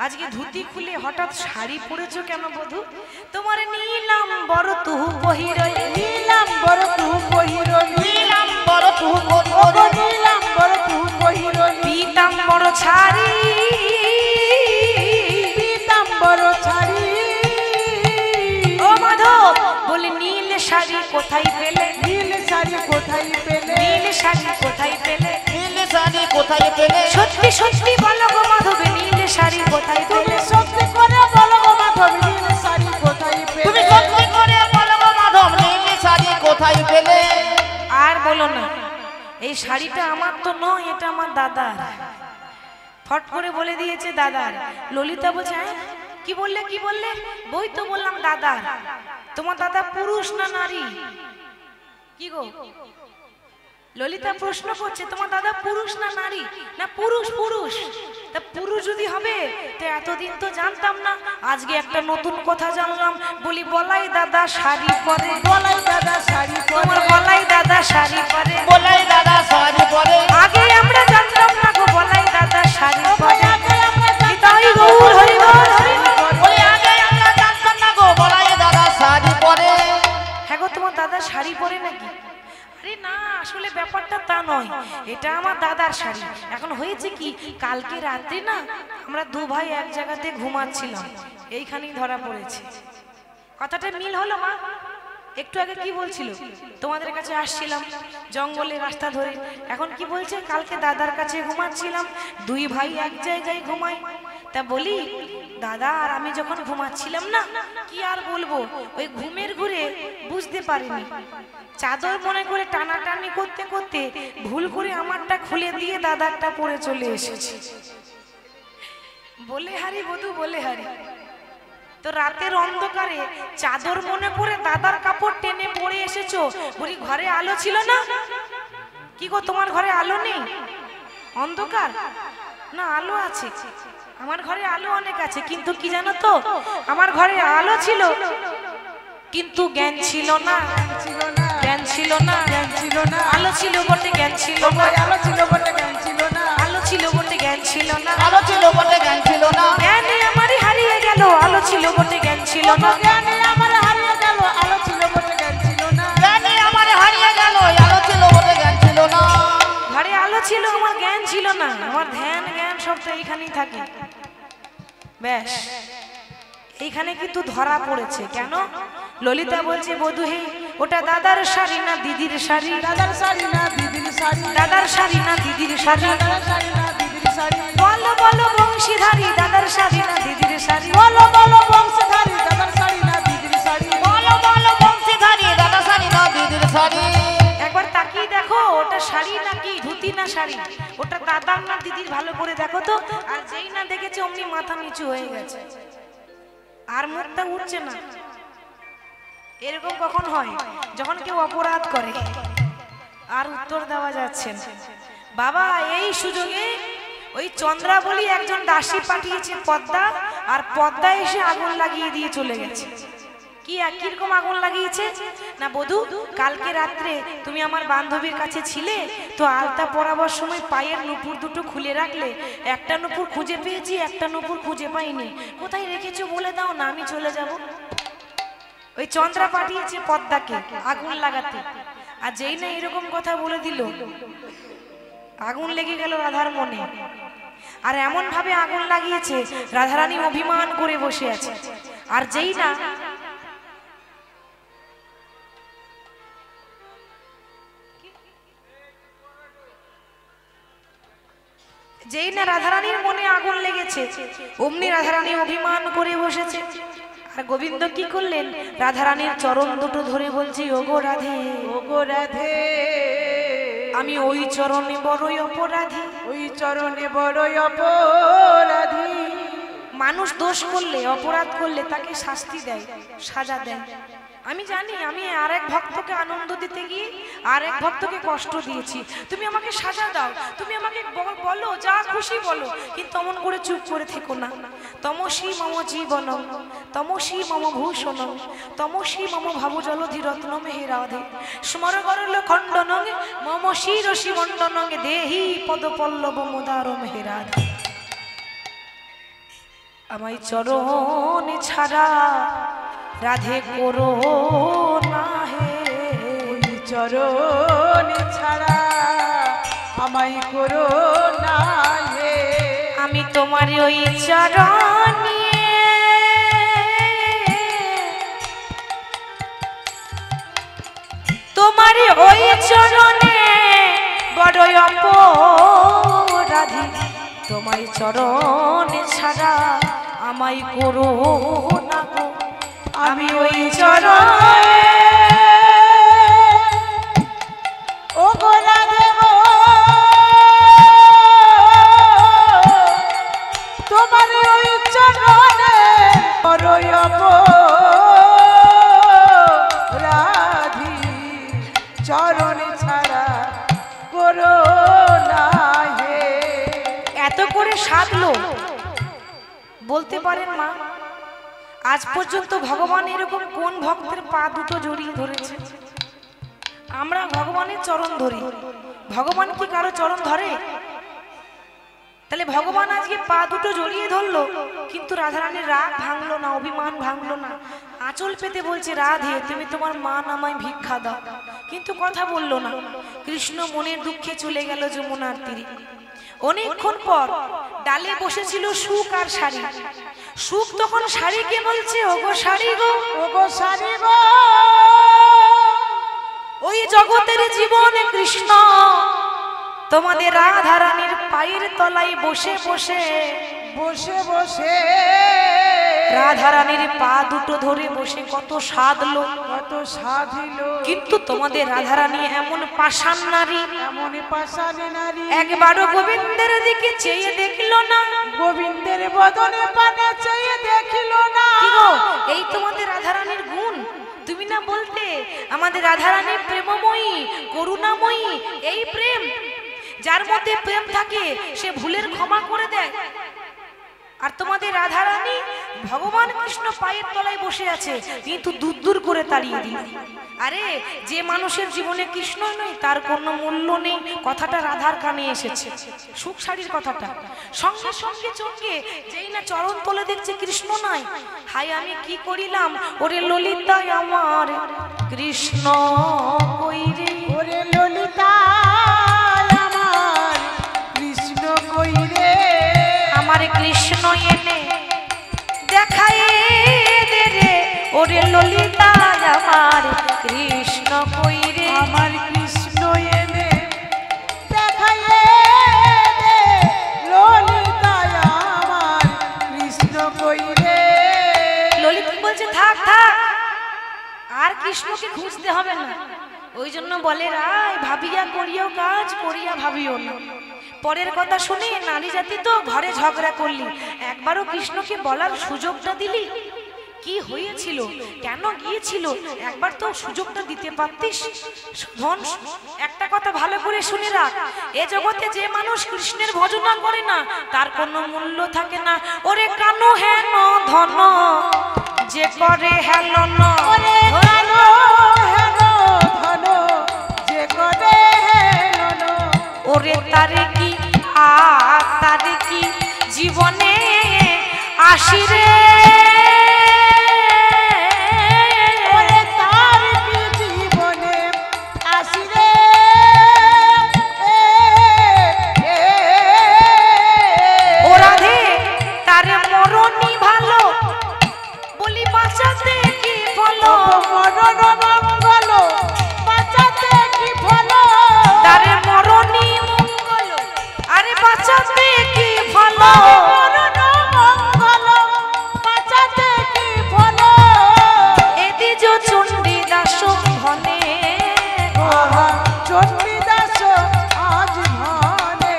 আজকে ধুতি খুলে হঠাৎ শাড়ি পরেছো কেন বধূ? তোমার নীলাম্বর তুহু বহিরই, নীলাম্বর তুহু বহিরলি, নীলাম্বর তুহু ওগো নীলাম্বর তুহু বহিরলি, পীতাম্বর ছাড়ি, পীতাম্বর ছাড়ি, কোথায় পেলে নীল শাড়ি কোথায় পেলে নীল শাড়ি কোথায় পেলে নীল শাড়ি কোথায় পেলে সত্যি সত্যি বলো গো মাধবী নীল শাড়ি কোথায় তুমি পেলে সত্যি করে বলো গো মাধবী নীল শাড়ি কোথায় তুমি পেলে সত্যি করে বলো গো মাধব নীল শাড়ি কোথায় পেলে আর বলো না এই শাড়িটা আমার তো নয়, এটা আমার দাদার। ফট করে বলে দিয়েছে দাদার। ললিতা বলছে হ্যাঁ কি বললে কি বললে? বই তো বললাম দাদার। তোমার দাদা পুরুষ না নারী? কি গো ললিতা প্রশ্ন করছে তোমার দাদা পুরুষ না নারী? না পুরুষ। পুরুষ তা পুরুষ যদি হবে তো এতদিন তো জানতাম না, আজকে একটা নতুন কথা জানলাম। বলি বলাই দাদা শাড়ি পরে, বলাই দাদা শাড়ি তোমার পরে বলাই দাদা শাড়ি পরে। বলাই দাদা শাড়ি পরে আগে আমরা জানতাম না গো বলাই দাদা শাড়ি পরে। আগে আমরা নিতাই গৌর হরি বল। বলি আগে আমরা জানতাম না গো বলাই দাদা শাড়ি পরে। হ্যাঁ গো তোমার দাদা শাড়ি পরে নাকি? আরে না আসলে ব্যাপারটা তা নয়, এটা আমার দাদার শাড়ি। এখন হয়েছে কি কালকে রাতে না আমরা দু ভাই এক জায়গাতে ঘুমাচ্ছিলাম, এইখানেই ধরা পড়েছে। কথাটা মিল হলো মা? একটু আগে কি বলছিল? তোমাদের কাছে আসছিলাম জঙ্গলে রাস্তা ধরে, এখন কি বলছে কালকে দাদার কাছে ঘুমাচ্ছিলাম, দুই ভাই এক জায়গায় ঘুমাই। তা বলি দাদা আর আমি যখন ঘুমাচ্ছিলাম না কি আর বলবো, ওই ঘুমের ঘুরে বুঝতে পারিনি, চাদর মনে করে টানাটানি করতে করতে ভুল করে আমারটা খুলে দিয়ে দাদারটা পরে চলে এসেছে। বলে হারি বধু বলে হারি। তো রাতের অন্ধকারে চাদর মনে করে দাদার কাপড় টেনে পরে এসেছো। বলি ঘরে আলো ছিল না? কি গো তোমার ঘরে আলো নেই? অন্ধকার না আলো আছে? আমার ঘরে আলো অনেক আছে, কিন্তু কি জানো তো আমার ঘরে আলো ছিল কিন্তু জ্ঞান ছিল না। ছিল না জ্ঞান ছিল না, জ্ঞান ছিল না আলো ছিল বটে জ্ঞান ছিল না। আলো ছিল বটে জ্ঞান ছিল না আলো ছিল বটে জ্ঞান ছিল না। আলো ছিল বটে জ্ঞান ছিল না। জ্ঞানে আমারই হারিয়ে গেল, আলো ছিল বটে জ্ঞান ছিল না। জ্ঞানে আমার হারিয়ে গেল আলো ছিল বটে জ্ঞান ছিল না জ্ঞানে আমার হারিয়ে গেল আলো ছিল বটে জ্ঞান ছিল না। ঘরে আলো ছিল আমার জ্ঞান ছিল না, আমার ধ্যান জ্ঞান সব তো এইখানেই থাকে। ব্যাস এইখানে কিন্তু ধরা পড়েছে। কেন? ললিতা বলছে বধূ হে ওটা দাদার শাড়ি না দিদির শাড়ি? দাদার শাড়ি না দিদির শাড়ি দাদার শাড়ি না দিদির শাড়ি? দাদার শাড়ি না দিদির শাড়ি বলো বলো বংশীধারী দাদার শাড়ি না দিদির শাড়ি? বলো বলো বংশধারী দাদার শাড়ি না দিদির শাড়ি বলো বলো বংশীধারী দাদা শাড়ি না দিদির শাড়ি। একবার তাকিয়ে দেখো ওটা শাড়ি নাকি ধুতি না শাড়ি, ওটা দাদার না দিদির ভালো করে দেখো তো। আর যেই না দেখেছে অমনি মাথা নিচু হয়ে গেছে, আর মুখটা উঠছে না। এরকম কখন হয়? যখন কেউ অপরাধ করে আর উত্তর দেওয়া যাচ্ছে না। বাবা এই সুযোগে ওই চন্দ্রা বলি একজন দাসী পাঠিয়েছে পদ্মা, আর পদ্মা এসে আগুন লাগিয়ে দিয়ে চলে গেছে। কি কিরকম আগুন লাগিয়েছে না বধূ কালকে রাত্রে তুমি আমার বান্ধবীর কাছে ছিলে তো আলতা পরাবার সময় পায়ের নুপুর দুটো খুলে রাখলে, একটা নুপুর খুঁজে পেয়েছি একটা নুপুর খুঁজে পাইনি, কোথায় রেখেছো বলে দাও না আমি চলে যাব। ওই চন্দ্রা পাঠিয়েছে পদ্মাকে আগুন লাগাতে, আর যেই না এরকম কথা বলে দিল আগুন লেগে গেল রাধার মনে। আর এমন ভাবে আগুন লাগিয়েছে রাধারানী অভিমান করে বসে আছে। আর যেই না যেই না রাধারানীর মনে আগুন লেগেছে অমনি রাধারানী অভিমান করে বসেছে। আর গোবিন্দ কি করলেন? রাধারানীর চরণ দুটো ধরে বলছি ওগো রাধে, ওগো রাধে আমি ওই চরণে বড়ই অপরাধী। ওই চরণে বড়ই অপরাধী। মানুষ দোষ করলে অপরাধ করলে তাকে শাস্তি দেয়, সাজা দেয়। আমি জানি আমি আরেক ভক্তকে আনন্দ দিতে গিয়ে আরেক ভক্তকে কষ্ট দিয়েছি। তুমি আমাকে সাজা দাও, তুমি আমাকে বলো যা খুশি বলো, কিন্তু অমন করে চুপ করে থেকো না। তমসী মম জীবন তমসী মম ভূষণ তমসী মম ভাবজলধি রত্নম হে রাধে স্মর করল খণ্ডন মম শিরসি মণ্ডন দেহি পদ পল্লব মুদারম হে রাধে। আমায় চরণ ছাড়া রাধে করো না হে, ওই চরণ ছাড়া আমায় করো না হে। আমি তোমার ওই চরণ তোমারই ওই চরণে বড়ই অপরাধী, তোমার চরণে ছাড়া আমায় করো না গো, আমি ওই চরণে ও গো রাধে গো, তোমার ওই চরণে বড়ই অপরাধী, চরণ ছাড়া করো না হে। এত করে সাধলো, বলতে পারেন মা আজ পর্যন্ত ভগবান এরকম কোন ভক্তের পা দুটো জড়িয়ে ধরেছে? আমরা ভগবানের চরণ ধরি, ভগবান কি কারো চরণ ধরে? তাহলে ভগবান আজকে পা দুটো জড়িয়ে ধরলো, কিন্তু রাধারানীর রাগ ভাঙলো না, অভিমান ভাঙলো না, আঁচল পেতে বলছে রাধে তুমি তোমার মান আমায় ভিক্ষা দাও, কিন্তু কথা বললো না। কৃষ্ণ মনের দুঃখে চলে গেল যমুনার তীরে। অনেকক্ষণ পর ডালে বসেছিল সুখ আর শাড়ি। সুখ তখন শাড়িকে বলছে ওগো শাড়ি গো, ওগো শাড়ি গো, ওই জগতের জীবনে কৃষ্ণ তোমাদের রাধারানীর পায়ের তলায় বসে বসে বসে বসে রাধারানীর পা দুটো ধরে বসে কত সাধলো, কত সাধিল, কিন্তু তোমাদের রাধারানী এমন পাষাণ নারী, এমন পাষাণী নারী, একবারও গোবিন্দের দিকে চেয়ে দেখলো না, গোবিন্দের বদনে পানে চেয়ে দেখিল না। কি গো এই তোমাদের রাধারানীর গুণ? তুমি না বলতে আমাদের রাধারানী প্রেমময়ী করুণাময়ী, এই প্রেম যার মধ্যে প্রেম থাকে সে ভুলের ক্ষমা করে দেয়। আর তোমাদের রাধারানী ভগবান কৃষ্ণ পায়ের তলায় বসে আছে, কিন্তু দূর দূর করে তাড়িয়ে দিল। আরে যে মানুষের জীবনে কৃষ্ণ নেই তার কোনো মূল্য নেই, কথাটা রাধার কানে এসেছে, সুখ শাড়ির কথাটা। সঙ্গে সঙ্গে চোখে যেই না চরণ তলে দেখছে কৃষ্ণ নাই, হাই আমি কি করিলাম, ওরে ললিতা আমার কৃষ্ণ কই রে, ওরে ললিতা আমার কৃষ্ণ কই রে, আমার কৃষ্ণ এনে দেখাই দে রে, ওরে ললিতা আমার কৃষ্ণ কই রে, আমার কৃষ্ণ এনে দেখাই দে, ললিতা আমার কৃষ্ণ কই রে। ললিতা বলছে থাক থাক, আর কৃষ্ণকে খুঁজতে হবে না। ওই জন্য বলে রায় ভাবিয়া করিও কাজ, করিয়া ভাবিও না। পরের কথা শুনে নারী জাতি তো ঘরে ঝগড়া করলি, একবারও কৃষ্ণকে বলার সুযোগটা দিলি? কি হয়েছিল, কেন গিয়েছিল, একবার তো সুযোগটা দিতে পারতিস। ধন একটা কথা ভালো করে শুনে রাখ, এ জগতে যে মানুষ কৃষ্ণের ভজনা করে না তার কোনো মূল্য থাকে না। ওরে কানু হেন ধন যে করে হেলন, ওরে কানো হেন ধন যে করে হেলন, ওরে তারে কি তারে কি জীবনে আসিরে, ওরে তার কি জীবনে আসিরে, ও রাধে তারে মরণই ভালো, বলি বাঁচাতে কি বলো, মরণ মঙ্গল বাঁচাতে কি ভালো, তারে মরণই মঙ্গল, আরে বাঁচাতে কি ভালো, মরণ মঙ্গল বাঁচাতে কি ভালো, এদিজ চণ্ডী দাস ঘনে, আহা চণ্ডীদাস আজ ভানে,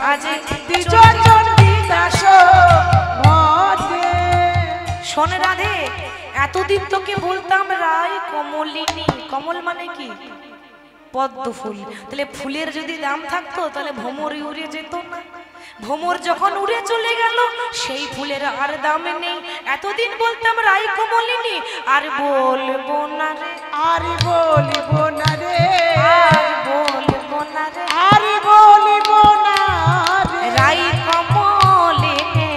আজ দ্বিজ চণ্ডীদাস ভানে। শোন রাধে, এতদিন তোকে বলতাম রায় কমলিনী, কমল মানে কি? পদ্ম ফুল। তাহলে ফুলের যদি দাম থাকতো তাহলে ভ্রমরই উড়ে যেত না। ভ্রমর যখন উড়ে চলে গেল সেই ফুলের আর দাম নেই। এতদিন বলতাম রায় কমলিনী, আর বলবো না রে, আর বলিব না রে, আর বলবো না রে, আর বলিব না রে, রায় কমলিনী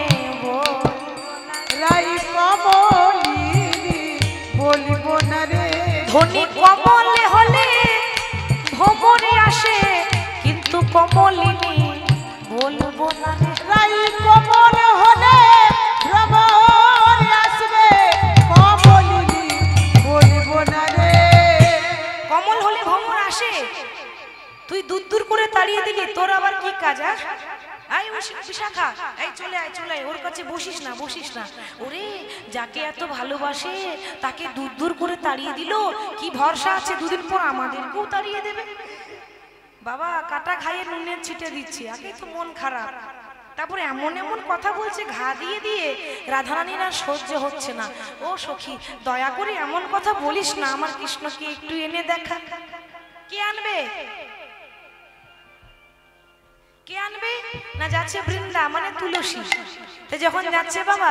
রাই কমলিনী বলিব না রে, ধনী কমলে হলে ভ্রমরে আসে, কিন্তু কমলিনী বলবো না রে, রাই কমল হলে ভ্রমর আসবে, কমলিনী বলিব না রে, কমল হলে ভ্রমর দূর দূর করে তাড়িয়ে দিলি, তোর আবার কি কাজ? এই বিশাখা, এই চলে আয় চলে আয়, ওর কাছে বসিস না বসিস না। ওরে যাকে এত ভালোবাসে তাকে দূর দূর করে তাড়িয়ে দিল, কি ভরসা আছে দুদিন পর আমাদেরকেও তাড়িয়ে দেবে? বাবা কাটা খাইয়ে নুনের ছিটে দিচ্ছে, আগে তো মন খারাপ। তারপরে এমন এমন কথা বলছে ঘা দিয়ে দিয়ে, রাধারানীর আর সহ্য হচ্ছে না। ও সখী দয়া করে এমন কথা বলিস না, আমার কৃষ্ণকে একটু এনে দেখা। কে আনবে? কে আনবে? না যাচ্ছে বৃন্দা মানে তুলসী। তো যখন যাচ্ছে বাবা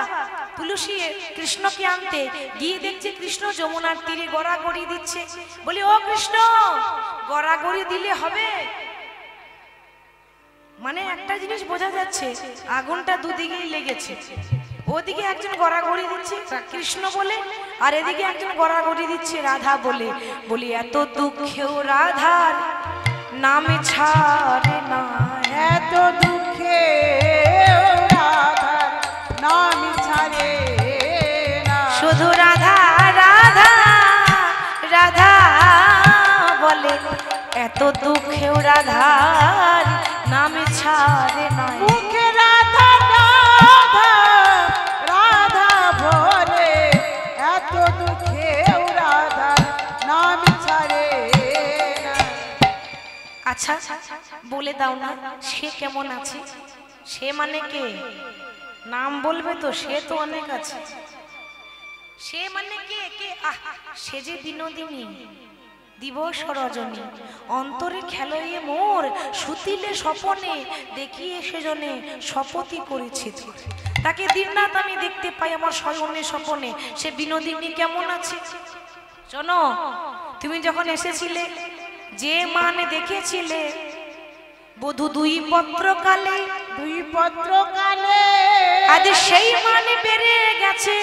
তুলসী কৃষ্ণকে আনতে গিয়ে দেখছে কৃষ্ণ যমুনার তীরে গড়াগড়ি দিচ্ছে। বলি ও কৃষ্ণ, গড়াগড়ি দিলে হবে? মানে একটা জিনিস বোঝা যাচ্ছে আগুনটা দুদিকেই লেগেছে। ওদিকে একজন গড়াগড়ি দিচ্ছে কৃষ্ণ বলে, আর এদিকে একজন গড়াগড়ি দিচ্ছে রাধা বলে। বলি এত দুঃখেও রাধার নামে ছাড়ে না, এত দুঃখে রাধার নাম ছাড়ে না। শুধু রাধা রাধা রাধা বলে, এত দুঃখেও রাধার নামে ছাড়ে না। মুখে রাধা রাধা রাধা বলে, এত দুঃখে রাধার নাম ছাড়ে না। আচ্ছা বলে দাও না সে কেমন আছে? সে মানে কে? নাম বলবে তো, সে তো অনেক আছে। সে মানে কে? কে? সে যে বিনোদিনী, দিবস রজনী, অন্তরে খেলয়ে মোর, সুতিলে স্বপনে দেখিয়ে সেজনে শপথই করেছি। তাকে দিনরাত আমি দেখতে পাই আমার শয়নে স্বপনে। সে বিনোদিনী কেমন আছে? শোনো, তুমি যখন এসেছিলে যে মানে দেখেছিলে বধূ দুই পত্র কালে, দুই পত্র কালে আজ সেই মানে বেড়ে গেছে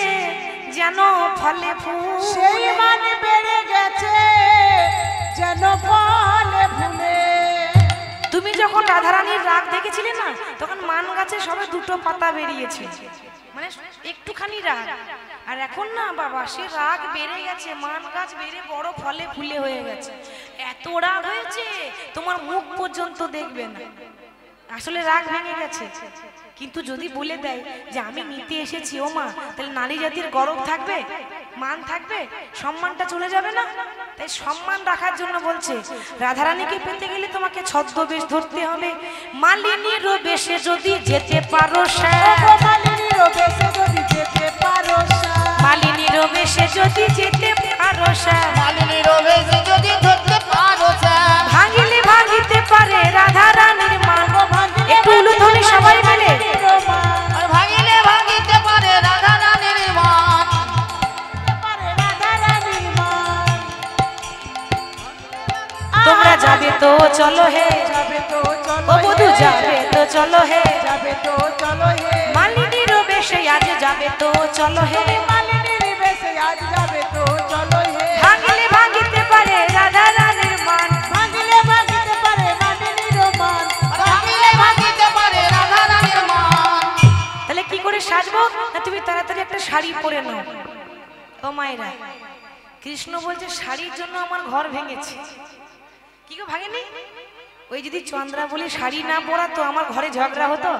যেন ফলে ফুল। সেই মানে বেড়ে গেছে যেন ফলে ফুলে। তুমি যখন রাধারানীর রাগ দেখেছিলে না, তখন মান গাছে সবে দুটো পাতা বেরিয়েছে, মানে একটুখানি রাগ। আর এখন না বাবা সে রাগ বেড়ে গেছে, মান গাছ বেড়ে বড় ফলে ফুলে হয়ে গেছে। এত রাগ হয়েছে তোমার মুখ পর্যন্ত দেখবে না। আসলে রাগ ভেঙে গেছে। কিন্তু যদি বলে দেয় যে আমি নিতে এসেছি ও মা, তাহলে নারী জাতির গরব থাকবে, মান থাকবে, সম্মানটা চলে যাবে না। তাই সম্মান রাখার জন্য বলছে রাধারানীকে পেতে গেলে তোমাকে ছদ্মবেশ ধরতে হবে। মালিনীর বেশে যদি যেতে পারো, মালিনীর বেশে যদি যেতে পারো, মালিনীর বেশে যদি যেতে পারো, মালিনীর বেশে যদি ধরতে পারো, ভাঙিলে ভাঙিতে পারে রাধারানীর মান। একটু উলুধ্বনি সবাই মিলে, আর ভাঙিলে ভাঙিতে পারে রাধা রানীর মান। তোমরা যাবে তো চলো হে, যাবে তো চলো ও বধূ যাবে তো চলো হে, যাবে তো চলো হে। মালিনীর বেশে আজ যাবে তো চলো হে, মালিনীর বেশে আজ যাবে তো চলো হে। ভাঙিলে ভাঙিতে পারে রাধা রানীর মান। ভাঙিলে ভাঙিতে পারে মালিনীর মান। ভাঙিলে ভাঙিতে পারে রাধা রানীর মান। তাহলে কি করে সাজবো? না তুমি তাড়াতাড়ি একটা শাড়ি পরে নাও। ও মায়েরা, কৃষ্ণ বলছে শাড়ির জন্য আমার ঘর ভেঙেছে। কি গো ভাঙেনি? ওই যদি চন্দ্রা বলে শাড়ি না পরাতো আমার ঘরে ঝগড়া হতো।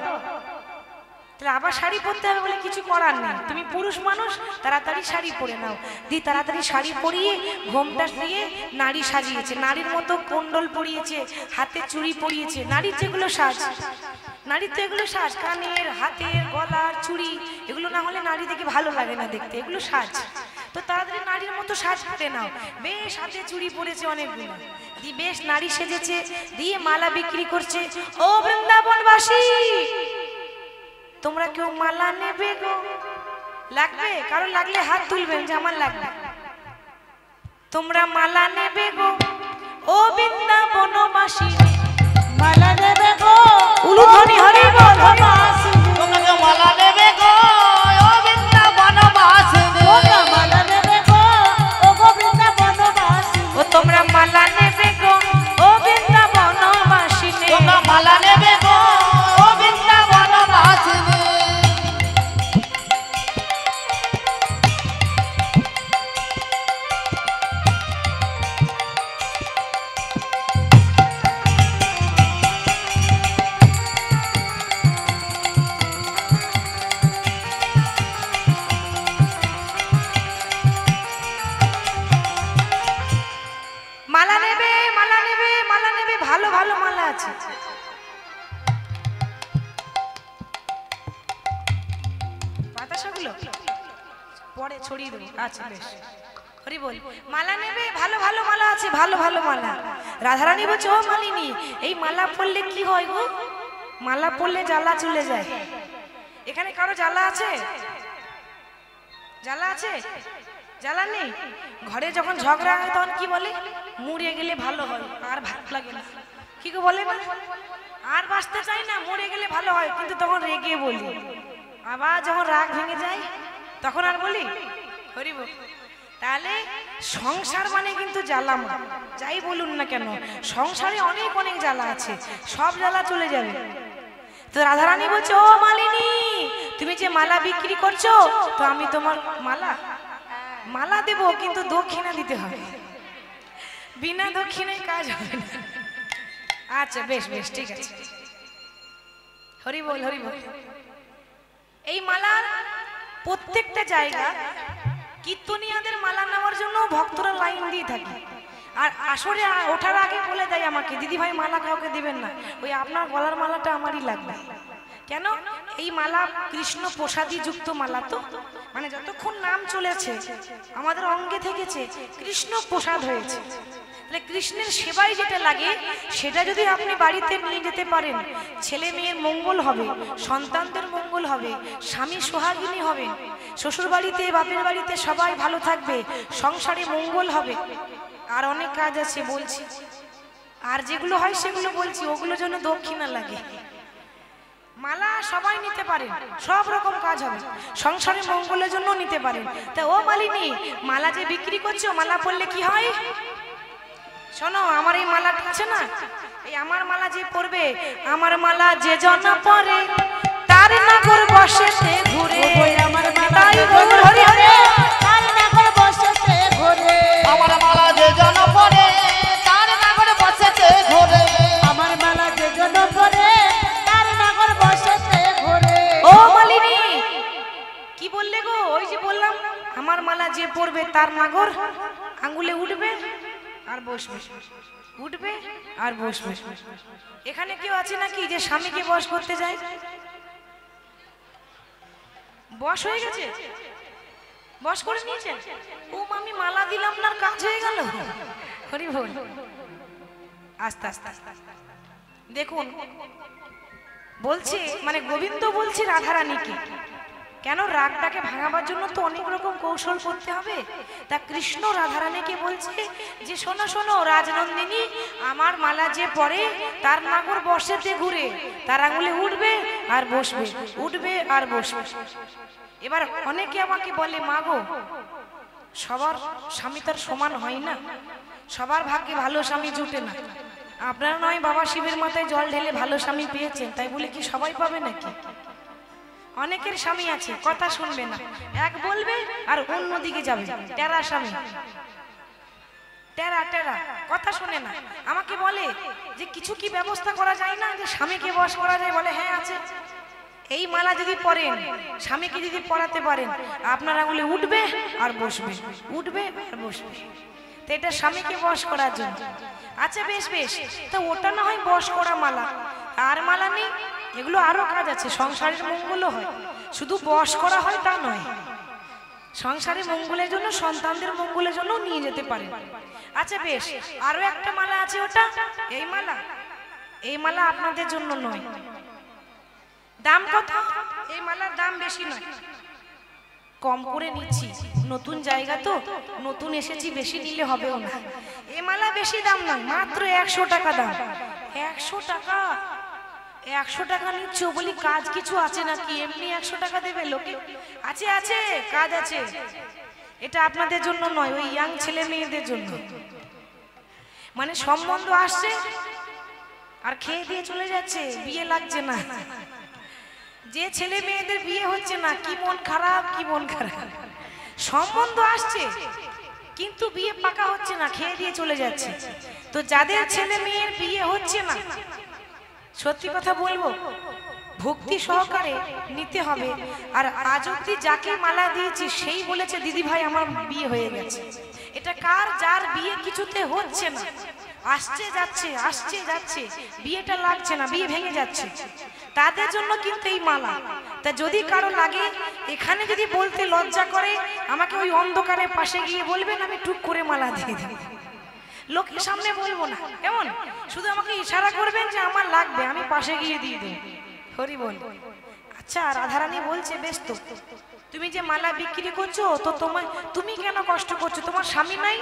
তাহলে আবার শাড়ি পরতে হবে বলে কিছু করার নেই। তুমি পুরুষ মানুষ, তাড়াতাড়ি শাড়ি পরে নাও। দিয়ে তাড়াতাড়ি শাড়ি পরিয়ে ঘোমটা দিয়ে নারী সাজিয়েছে, নারীর মতো কুণ্ডল পরিয়েছে, হাতে চুড়ি পরিয়েছে। নারীর যেগুলো সাজ, নারীর তো এগুলো সাজ, কানের, হাতের, গলার চুড়ি, এগুলো না হলে নারী দেখে ভালো লাগে না দেখতে, এগুলো সাজ। তো তাড়াতাড়ি নারীর মতো সাজ পরে নাও। বেশ হাতে চুড়ি পরেছে অনেকগুলো, দিয়ে বেশ নারী সেজেছে, দিয়ে মালা বিক্রি করছে। ও বৃন্দাবনবাসী, তোমরা কেউ মালা নেবে গো? লাগবে? কারো লাগলে হাত তুলবেন যে আমার লাগবে। তোমরা মালা নেবে গো ও বৃন্দাবনবাসী? মালা নেবে গো উলুধ্বনি হরি বল, তোমাকে মালা নেবে গো ও বৃন্দাবনবাসিনী। মালা নেবে গো ও গোবিন্দা বনবাসী। ও তোমরা মালা নেবে গো ও বৃন্দাবনবাসী, তোমরা মালা নেবে গো ও বৃন্দাবনবাসিনী। ভালো ভালো মালা আছে। বাতাসাগুলো পরে ছড়িয়ে দেবো। আচ্ছা বেশ, হরি বল। মালা নেবে, ভালো ভালো মালা আছে, ভালো ভালো মালা। রাধারানী বলছে ও মালিনী, এই মালা পরলে কি হয় গো? মালা পরলে জ্বালা চলে যায়। এখানে কারো জ্বালা আছে? জ্বালা আছে? জ্বালা নেই? ঘরে যখন ঝগড়া হয় তখন কি বলে? মরে গেলে ভালো হয়, আর ভালো লাগে না। কি গো বলে না? আর বাঁচতে চাই না, মরে গেলে ভালো হয়। কিন্তু তখন রেগে বলি। আবার যখন রাগ ভেঙে যায় তখন আর বলি হরি বল। তাহলে সংসার মানে কিন্তু জ্বালা। যাই বলুন না কেন, সংসারে অনেক অনেক জ্বালা আছে, সব জ্বালা চলে যাবে। তো রাধারানী বলছে ও মালিনী, তুমি যে মালা বিক্রি করছো, তো আমি তোমার মালা দেব, কিন্তু দক্ষিণা দিতে হবে। বিনা দক্ষিণায় কাজ হবে না। আচ্ছা বেশ বেশ, ঠিক আছে। হরি বল হরি বল। এই মালার প্রত্যেকটা জায়গা কীর্তনিয়াদের মালা নেওয়ার জন্য ভক্তরা লাইন দিয়ে থাকে। আর আসরে ওঠার আগে বলে দেয় আমাকে, দিদি ভাই মালা কাউকে দিবেন না, ওই আপনার গলার মালাটা আমারই লাগবে। কেন? এই মালা কৃষ্ণ প্রসাদী যুক্ত মালা। তো মানে যতক্ষণ নাম চলেছে আমাদের অঙ্গে থেকেছে, কৃষ্ণ প্রসাদ হয়েছে। তাহলে কৃষ্ণের সেবায় যেটা লাগে সেটা যদি আপনি বাড়িতে নিয়ে যেতে পারেন, ছেলে মেয়ের মঙ্গল হবে, সন্তানদের মঙ্গল হবে, স্বামী সোহাগিনী হবে, শ্বশুর বাড়িতে বাপের বাড়িতে সবাই ভালো থাকবে, সংসারে মঙ্গল হবে। আর অনেক কাজ আছে বলছি, আর যেগুলো হয় সেগুলো বলছি, ওগুলোর জন্য দক্ষিণা লাগে। মালা সবাই নিতে পারেন, সব রকম কাজ হবে, সংসারে মঙ্গলের জন্য নিতে পারেন। তা ও মালিনী, মালা যে বিক্রি করছো, মালা পরলে কি হয়? শোনো, আমার এই মালাটা আছে না, এই আমার মালা যে পরবে, আমার মালা যে জন পরে তার নাগর বসেতে ঘুরে। আমার তাই গৌর হরি হরি। তার নাগর বসেতে ঘোরে, আমার মালা যে জন পরে তার নাগর বসেতে ঘোরে। আমার মালা যে জন পরে তার নাগর বসেতে ঘোরে। ও মালিনী, কি বললে গো? ওই যে বললাম, আমার মালা যে পরবে তার নাগর আঙ্গুলে উঠবে আর বসবে, উঠবে আর বসবে। এখানে কেউ আছে নাকি যে স্বামীকে বশ করতে যায়? বশ হয়ে গেছে, বশ করে নিয়েছেন? ও আমি মালা দিলাম না, কাজ হয়ে গেল। হরি বল। আস্তে আস্তে দেখুন, বলছে মানে গোবিন্দ বলছে রাধারানীকে, কেন রাগটাকে ভাঙাবার জন্য তো অনেক রকম কৌশল করতে হবে। তা কৃষ্ণ রাধারানীকে বলছে যে শোনো শোনো রাজনন্দিনী, আমার মালা যে পরে তার নাগর বসেতে ঘুরে, তার আঙুলে উঠবে আর বসবে, উঠবে আর বসবে। এবার অনেকে আমাকে বলে, মা গো, সবার স্বামী তার সমান হয় না, সবার ভাগ্যে ভালো স্বামী জুটে না। আপনারা নয় বাবা শিবের মাথায় জল ঢেলে ভালো স্বামী পেয়েছেন, তাই বলে কি সবাই পাবে নাকি? অনেকের স্বামী আছে কথা শুনবে না, এক বলবে আর অন্যদিকে যাবে, টেরা স্বামী, টেরা টেরা, কথা শুনে না। আমাকে বলে যে কিছু কি ব্যবস্থা করা যায় না, যে স্বামীকে বশ করা যায়? বলে হ্যাঁ আছে। এই মালা যদি পরেন, স্বামীকে যদি পরাতে পারেন, আপনার আঙুলে উঠবে আর বসবে, উঠবে আর বসবে। তো এটা স্বামীকে বশ করার জন্য। আচ্ছা বেশ বেশ, তো ওটা না হয় বশ করা মালা, আর মালা নেই, এগুলো আরো কাজ আছে, সংসারের মঙ্গলও হয়, শুধু বশ করা হয় তা নয়, সংসারের মঙ্গলের জন্য, সন্তানদের মঙ্গলের জন্য নিয়ে যেতে পারে। আচ্ছা বেশ, আরো একটা মালা আছে, ওটা এই মালা, এই মালা আপনাদের জন্য নয়। দাম কত? এই মালার দাম বেশি নয়, কম করে নিচ্ছি, নতুন জায়গা তো, নতুন এসেছি, বেশি নিলে হবেও না। এই মালা বেশি দাম নয়, মাত্র 100 টাকা দাম। 100 টাকা? 100 টাকা নিচ্ছ বলি কাজ কিছু আছে নাকি? এমনি 100 টাকা দেবে লোকে? আছে আছে, কাজ আছে। এটা আপনাদের জন্য নয়, ওই ইয়াং ছেলে মেয়েদের জন্য। মানে সম্বন্ধ আসছে আর খেয়ে দিয়ে চলে যাচ্ছে, বিয়ে লাগছে না। যে ছেলে মেয়েদের বিয়ে হচ্ছে না, কি মন খারাপ, কি মন খারাপ। সম্বন্ধ আসছে কিন্তু বিয়ে পাকা হচ্ছে না, খেয়ে দিয়ে চলে যাচ্ছে। তো যাদের ছেলে মেয়ের বিয়ে হচ্ছে না, সত্যি কথা বলবো, ভক্তি সহকারে নিতে হবে। আর আজ অব্দি যাকে মালা দিয়েছি সেই বলেছে দিদি ভাই আমার বিয়ে হয়ে গেছে। এটা কার? যার বিয়ে কিছুতে হচ্ছে না, আসছে যাচ্ছে বিয়েটা লাগছে না, বিয়ে ভেঙে যাচ্ছে, তাদের জন্য কিন্তু এই মালা। তা যদি কারো লাগে, এখানে যদি বলতে লজ্জা করে, আমাকে ওই অন্ধকারের পাশে গিয়ে বলবেন, আমি টুক করে মালা দিয়ে দেব। লোকের সামনে বলবো না, কেমন? শুধু আমাকে ইশারা করবেন যে আমার লাগবে, আমি পাশে গিয়ে দিয়ে দেব। হরি বল। আচ্ছা, রাধারানী বলছে, বেশ তো, তুমি যে মালা বিক্রি করছো, তো তুমি কেন কষ্ট করছো? তোমার স্বামী নাই?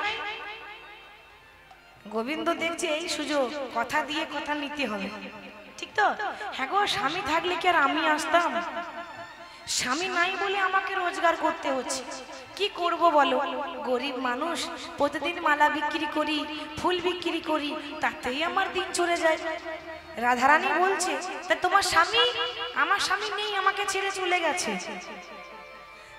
গোবিন্দ দেখছে এই সুযোগ, কথা দিয়ে কথা নিতে হবে, ঠিক তো? হ্যাঁ গো, স্বামী থাকলে কি আর আমি আসতাম? স্বামী নাই বলে আমাকে রোজগার করতে হচ্ছে, কি করব বলো? গরিব মানুষ, প্রতিদিন মালা বিক্রি করি, ফুল বিক্রি করি, তাতেই আমার দিন চলে যায়। রাধারানী বলছে, তা তোমার স্বামী? আমার স্বামী নেই, আমাকে ছেড়ে চলে গেছে।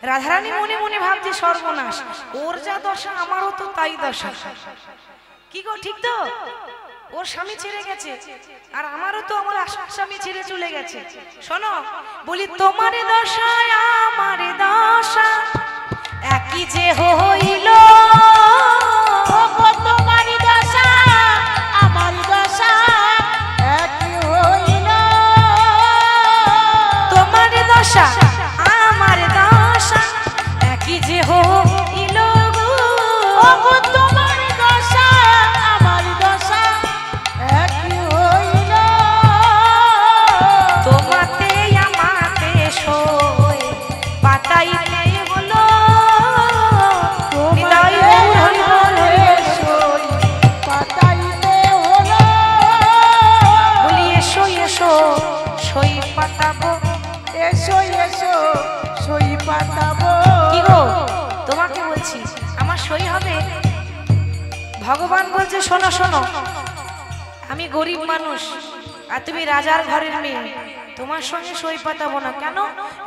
রাধারানী মনে মনে ভাবছে, সর্বনাশ, ওর যা দশা আমারও তো তাই দশা। কি গো, ঠিক তো? ওর স্বামী ছেড়ে গেছে, আর আমারও তো আমার স্বামী ছেড়ে চলে গেছে। শোনো, বলি, তোমার দশায় আমার দশা একই যে হইল, তোমার দশা আমার দশা একই হইল। তোমার দশা আমার দশা একই যে হইল গো। তোমার দশা আমার দশা একই হইল। তোমাতে আমাতে সই পাতাইলে হলো, নিতাই গৌর হরি বল। সই পাতাইতে হলো। বলি, এসো এসো সই পাতাবো। এসো এসো সই পাতাবো। কি গো, তোমাকে বলছি, আমার সই হবে? ভগবান বলছে, শোনো শোনো, আমি গরিব মানুষ আর তুমি রাজার ঘরের মেয়ে, তোমার সঙ্গে সই পাতাবো না। কেন?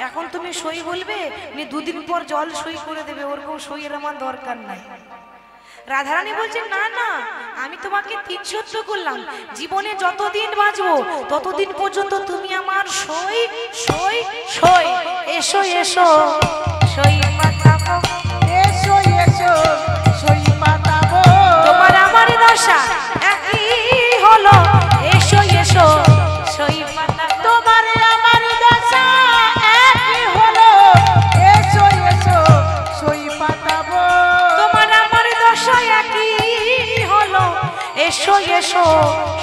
এখন তুমি সই বলবে, দুদিন পর জল সই করে দেবে, ওরকম সইয়ের আমার দরকার নাই। রাধারানী বলছে, না না, আমি তোমাকে 300 করলাম, জীবনে যতদিন বাঁচবো ততদিন পর্যন্ত তুমি আমার সই সই সই। এসো এসো সই পাতাবো। এসো এসো সই পাতাবো। তোমার আমার দশা একই হলো, এসো এসো সই পাতাবো। তোমার আমার দশা একই হলো। এসো এসো সই পাতাবো। তোমার আমার দশা একই হলো, এসো এসো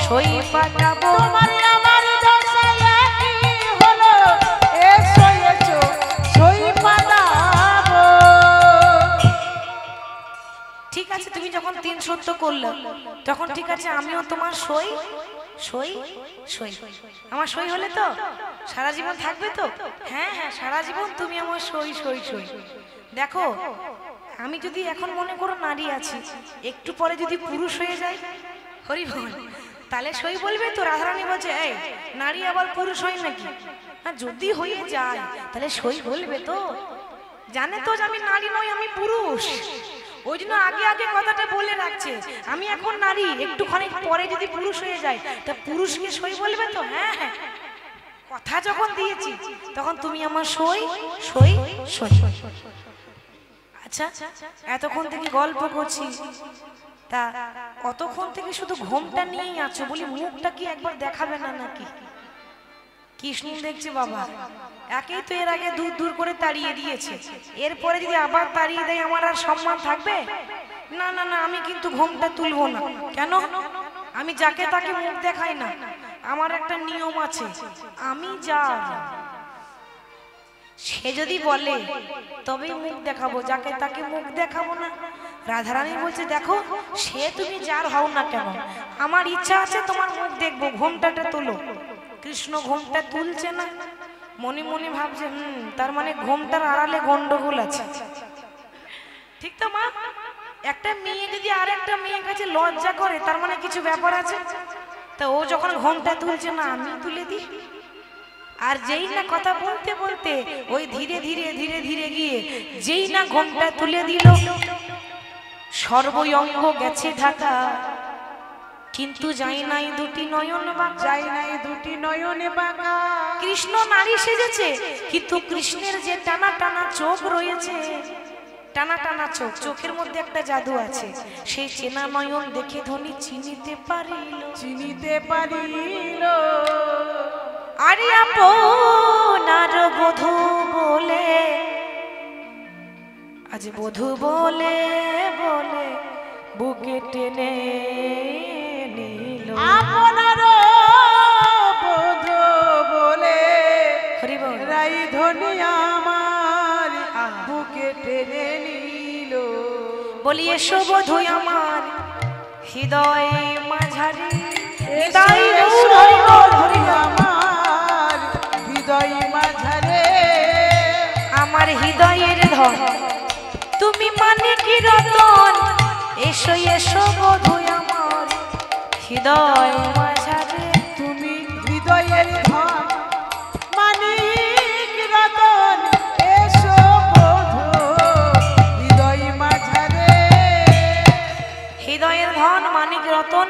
সই পাতাবো। তোমার আমার দশা একই হলো। এসো এসো সই পাতাবো। ঠিক আছে, তুমি যখন 300 করলে, তখন ঠিক আছে, আমিও তোমার সই সই সই। আমার সই হলে তো সারা জীবন থাকবে তো? হ্যাঁ হ্যাঁ, সারা জীবন তুমি আমার সই সই সই। দেখো, আমি যদি এখন মনে করো নারী আছি, একটু পরে যদি পুরুষ হয়ে যায়, হরি বল, তাহলে সই বলবে তো? রাধারানী বলছে, এই নারী আবার পুরুষ হয় নাকি? হ্যাঁ, যদি হয়ে যায় তাহলে সই বলবে তো? জানে তো যে আমি নারী নই, আমি পুরুষ, ওই জন্য আগে আগে কথাটা বলে রাখছে, আমি এখন নারী, একটুখানি পরে যদি পুরুষ হয়ে যায়, তা পুরুষকে সই বলবে তো? হ্যাঁ হ্যাঁ, কথা যখন দিয়েছি তখন তুমি আমার সই সই সই। আচ্ছা, এতক্ষণ থেকে গল্প করছি, তা কতক্ষণ থেকে শুধু ঘোমটা নিয়েই আছো? বলি, মুখটা কি একবার দেখাবে না নাকি? কৃষ্ণ দেখছে বাবা, একেই তো এর আগে দূর দূর করে তাড়িয়ে দিয়েছে, এরপরে যদি আবার তাড়িয়ে দেয়, আমার আর সম্মান থাকবে? না না না, আমি কিন্তু ঘোমটা তুলবো না। কেন? আমি যাকে তাকে মুখ দেখাই না, আমার একটা নিয়ম আছে, আমি যা সে যদি বলে তবেই মুখ দেখাবো, যাকে তাকে মুখ দেখাবো না। রাধারানী বলছে, দেখো, সে তুমি যার হও না কেন, আমার ইচ্ছা আছে তোমার মুখ দেখবো, ঘোমটাটা তোলো। কৃষ্ণ ঘোমটা তুলছে না, মনে মনে ভাবছে, তার মানে ঘোমটার আড়ালে গন্ডগোল আছে। ঠিক তো মা? একটা মেয়ে যদি আর একটা মেয়ের কাছে লজ্জা করে, তার মানে কিছু ব্যাপার আছে। তা ও যখন ঘোমটা তুলছে না, আমি তুলে দিই। আর যেই না কথা বলতে বলতে ওই ধীরে ধীরে ধীরে ধীরে গিয়ে যেই না ঘোমটা তুলে দিল, সর্বঙ্গ গেছে ঢাকা, কিন্তু যাই নাই দুটি নয়ন বাঁকা। যাই নাই দুটি নয়নে বাঁকা। কৃষ্ণ নারী সেজেছে, কিন্তু কৃষ্ণের যে টানা টানা চোখ রয়েছে, টানা টানা চোখ, চোখের মধ্যে একটা জাদু আছে। সেই চেনা নয়ন দেখে ধনী চিনিতে পারিল আরে আপনার বধূ বলে, আজ বধূ বলে বলে বুকে টেনে নিল। আপনার বধূ বলে হরি বল। রাই ধনী আমার বুকে টেনে নিল। বলি এসো বধূ আমার হৃদয় মাঝারি, হৃদয় আমার হৃদয় মাঝারে, আমার হৃদয়ের ধন তুমি মানে কি রতন, এসো এসো বধূ আমার হৃদয় মাঝারে। তুমি হৃদয়ের ধন মানিক রতন, এসো বধূ হৃদয় মাঝারে। হৃদয়ের ধন মানিক রতন,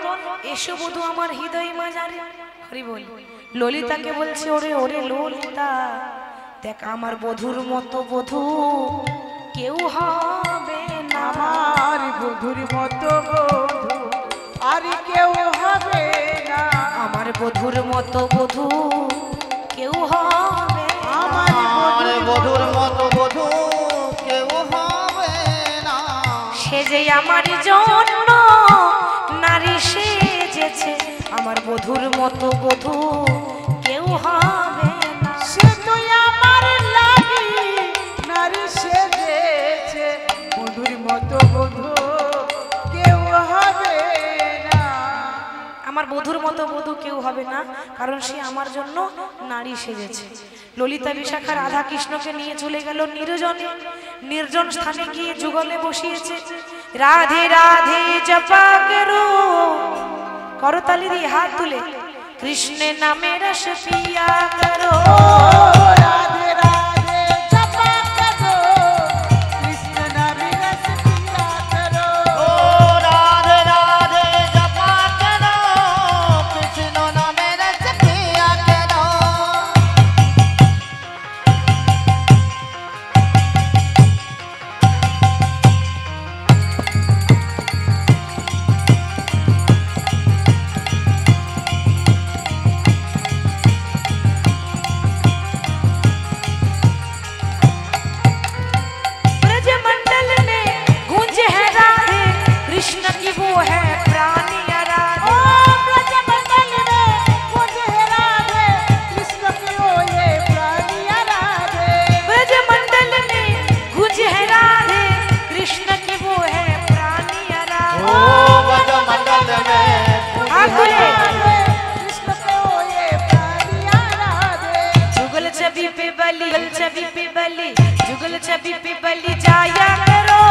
এসো বধূ আমার হৃদয় মাঝারে। হরি বল। ললিতাকে বলছে ওরে ওরে ললিতা, দেখ আমার বধূর মতো বধূ কেউ হবে না, আমার বধূর মতো বধূ আর কেউ হবে না, আমার বধূর মতো বধূ কেউ হবে না। আমার আমার বধূর মতো বধূ কেউ হবে না। সে যে আমার জন্য নারী সেজেছে, আমার বধূর মতো বধূ কেউ হবে না। সে তো আমার লাগি নারী সেজেছে, বধূর মতো বধূ কেউ হবে না। আমার বধূর মতো বধূ কেউ হবে না, কারণ সে আমার জন্য নারী সেজেছে। ললিতা বিশাখা রাধা কৃষ্ণকে নিয়ে চলে গেল নির্জনে, নির্জন স্থানে গিয়ে যুগলে বসিয়েছে। রাধে রাধে জপা করো, করতালি দিয়ে হাত তুলে কৃষ্ণের নামে রস পিয়া করো। রাধে রাধে জপা করো, কৃষ্ণ নামে রস পিয়া করো। ও রাধে রাধে জপা করো, কৃষ্ণ নামে রস পিয়া করো। ब्रजमंडल में गूंजे है राधे कृष्ण की वो है प्राणी ओ आराधे। ब्रजमंडल में मुझे राधे कृष्ण की ओ ये प्राणी राधे। ब्रजमंडल में गूंजे है राधे कृष्ण की वो है प्राणी ओ आराधे। ब्रजमंडल में हाथ बोले कृष्ण के ओ ये प्राणी राधे। जुगल छवि पे बलि, जुगल छवि पे बलि, जुगल छवि पे बलि जाया करो,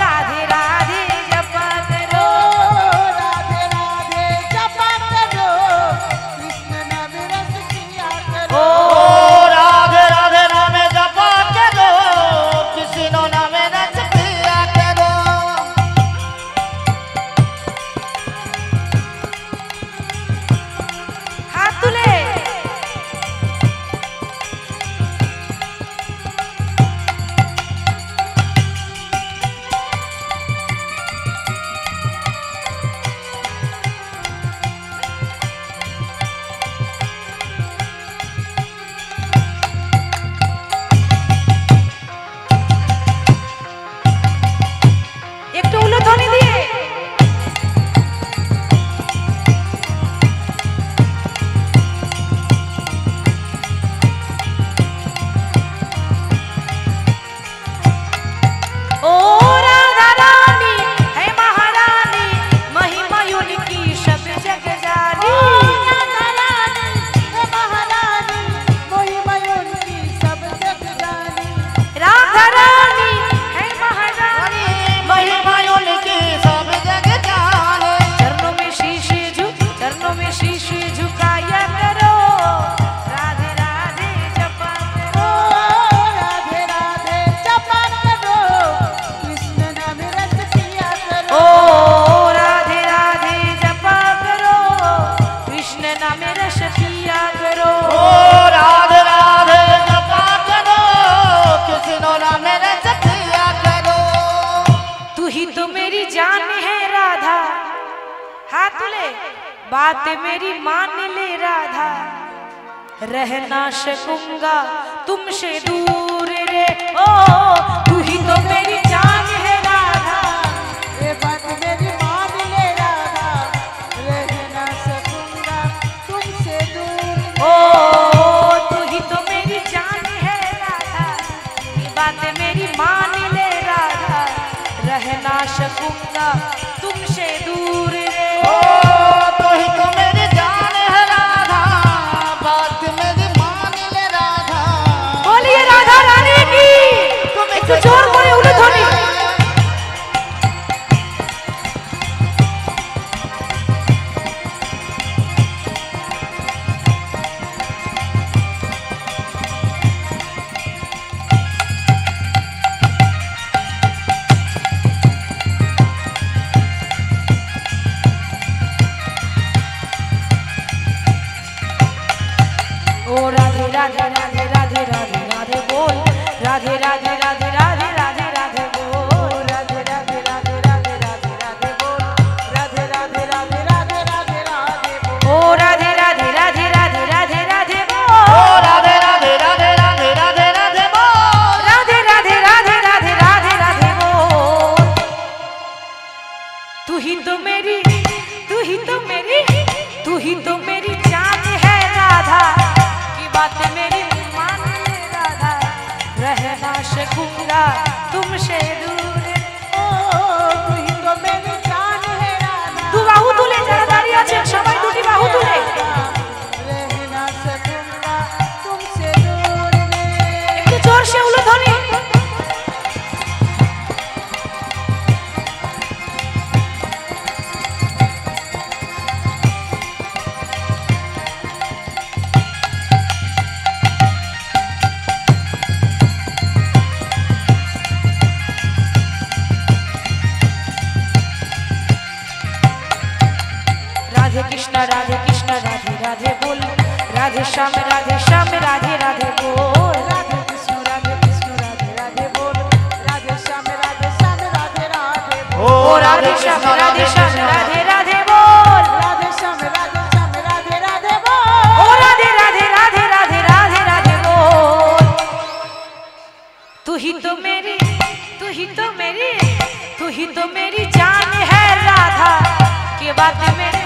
राधे राधे जपा करो। राधे राधे जपा करो, कृष्ण नाम रस पिया करो। ओ राधे राधे नामे जपा करो, कृष्ण नामे रस पिया करो। हाथ तुले मेरी जान है राधा, हाथ तुले, बात मेरी मान ले राधा, रह ना सकूंगा तुमसे दूर रे। ओ तू ही तो मेरी जान है राधा, ये बात मेरी मान ले राधा, रह ना सकूंगा तुमसे दूर। ओ तू ही तो मेरी जान है राधा, ये बात मेरी मान ले राधा, रह ना सकूंगा तुमसे दूर रे। ओ तो ही तो मेरी जान है राधा, बात मेरी मान ले राधा। बोलिए राधा रानी की, একটু জোর করে উলুধ্বনি। ओ राधे राधे राधे राधे राधे राधे बोल, राधे राधे राधे राधे राधे राधे बोल, राधे राधे राधे राधे राधे राधे बोल, राधे राधे राधे राधे राधे राधे बोल। ओ राधे राधे राधे राधे राधे राधे ओ बोल, राधे राधे राधे राधे राधे राधे बोल, राधे राधे राधे राधे राधे राधे बोल। तू ही तो मेरी, तू ही तो मेरी, तू ही तो मेरी जान है राधा, की बात मेरी मान ले राधा, रह ना सकूंगा तुमसे दूर। ओ तू ही तो मेरी जान है राधा, तू बाहु तुले, যারা দাঁড়িয়ে আছেন সবাই দুটি বাহু তুলে। रह ना सकूंगा तुमसे दूर में। একটু জোরসে উলুধ্বনি। राधे कृष्ण राधे राधे बोल, राधे श्याम राधे राधे बोल, राधे कृष्ण राधे राधे बोल, राधे श्याम राधे राधे बोल। ओ राधे श्याम राधे राधे बोल, राधे श्याम राधे राधे बोल। ओ राधे राधे राधे राधे राधे राधे बोल। तू ही तो मेरी, तू ही तो मेरी, तू ही तो मेरी जान है राधा, के बात मेरी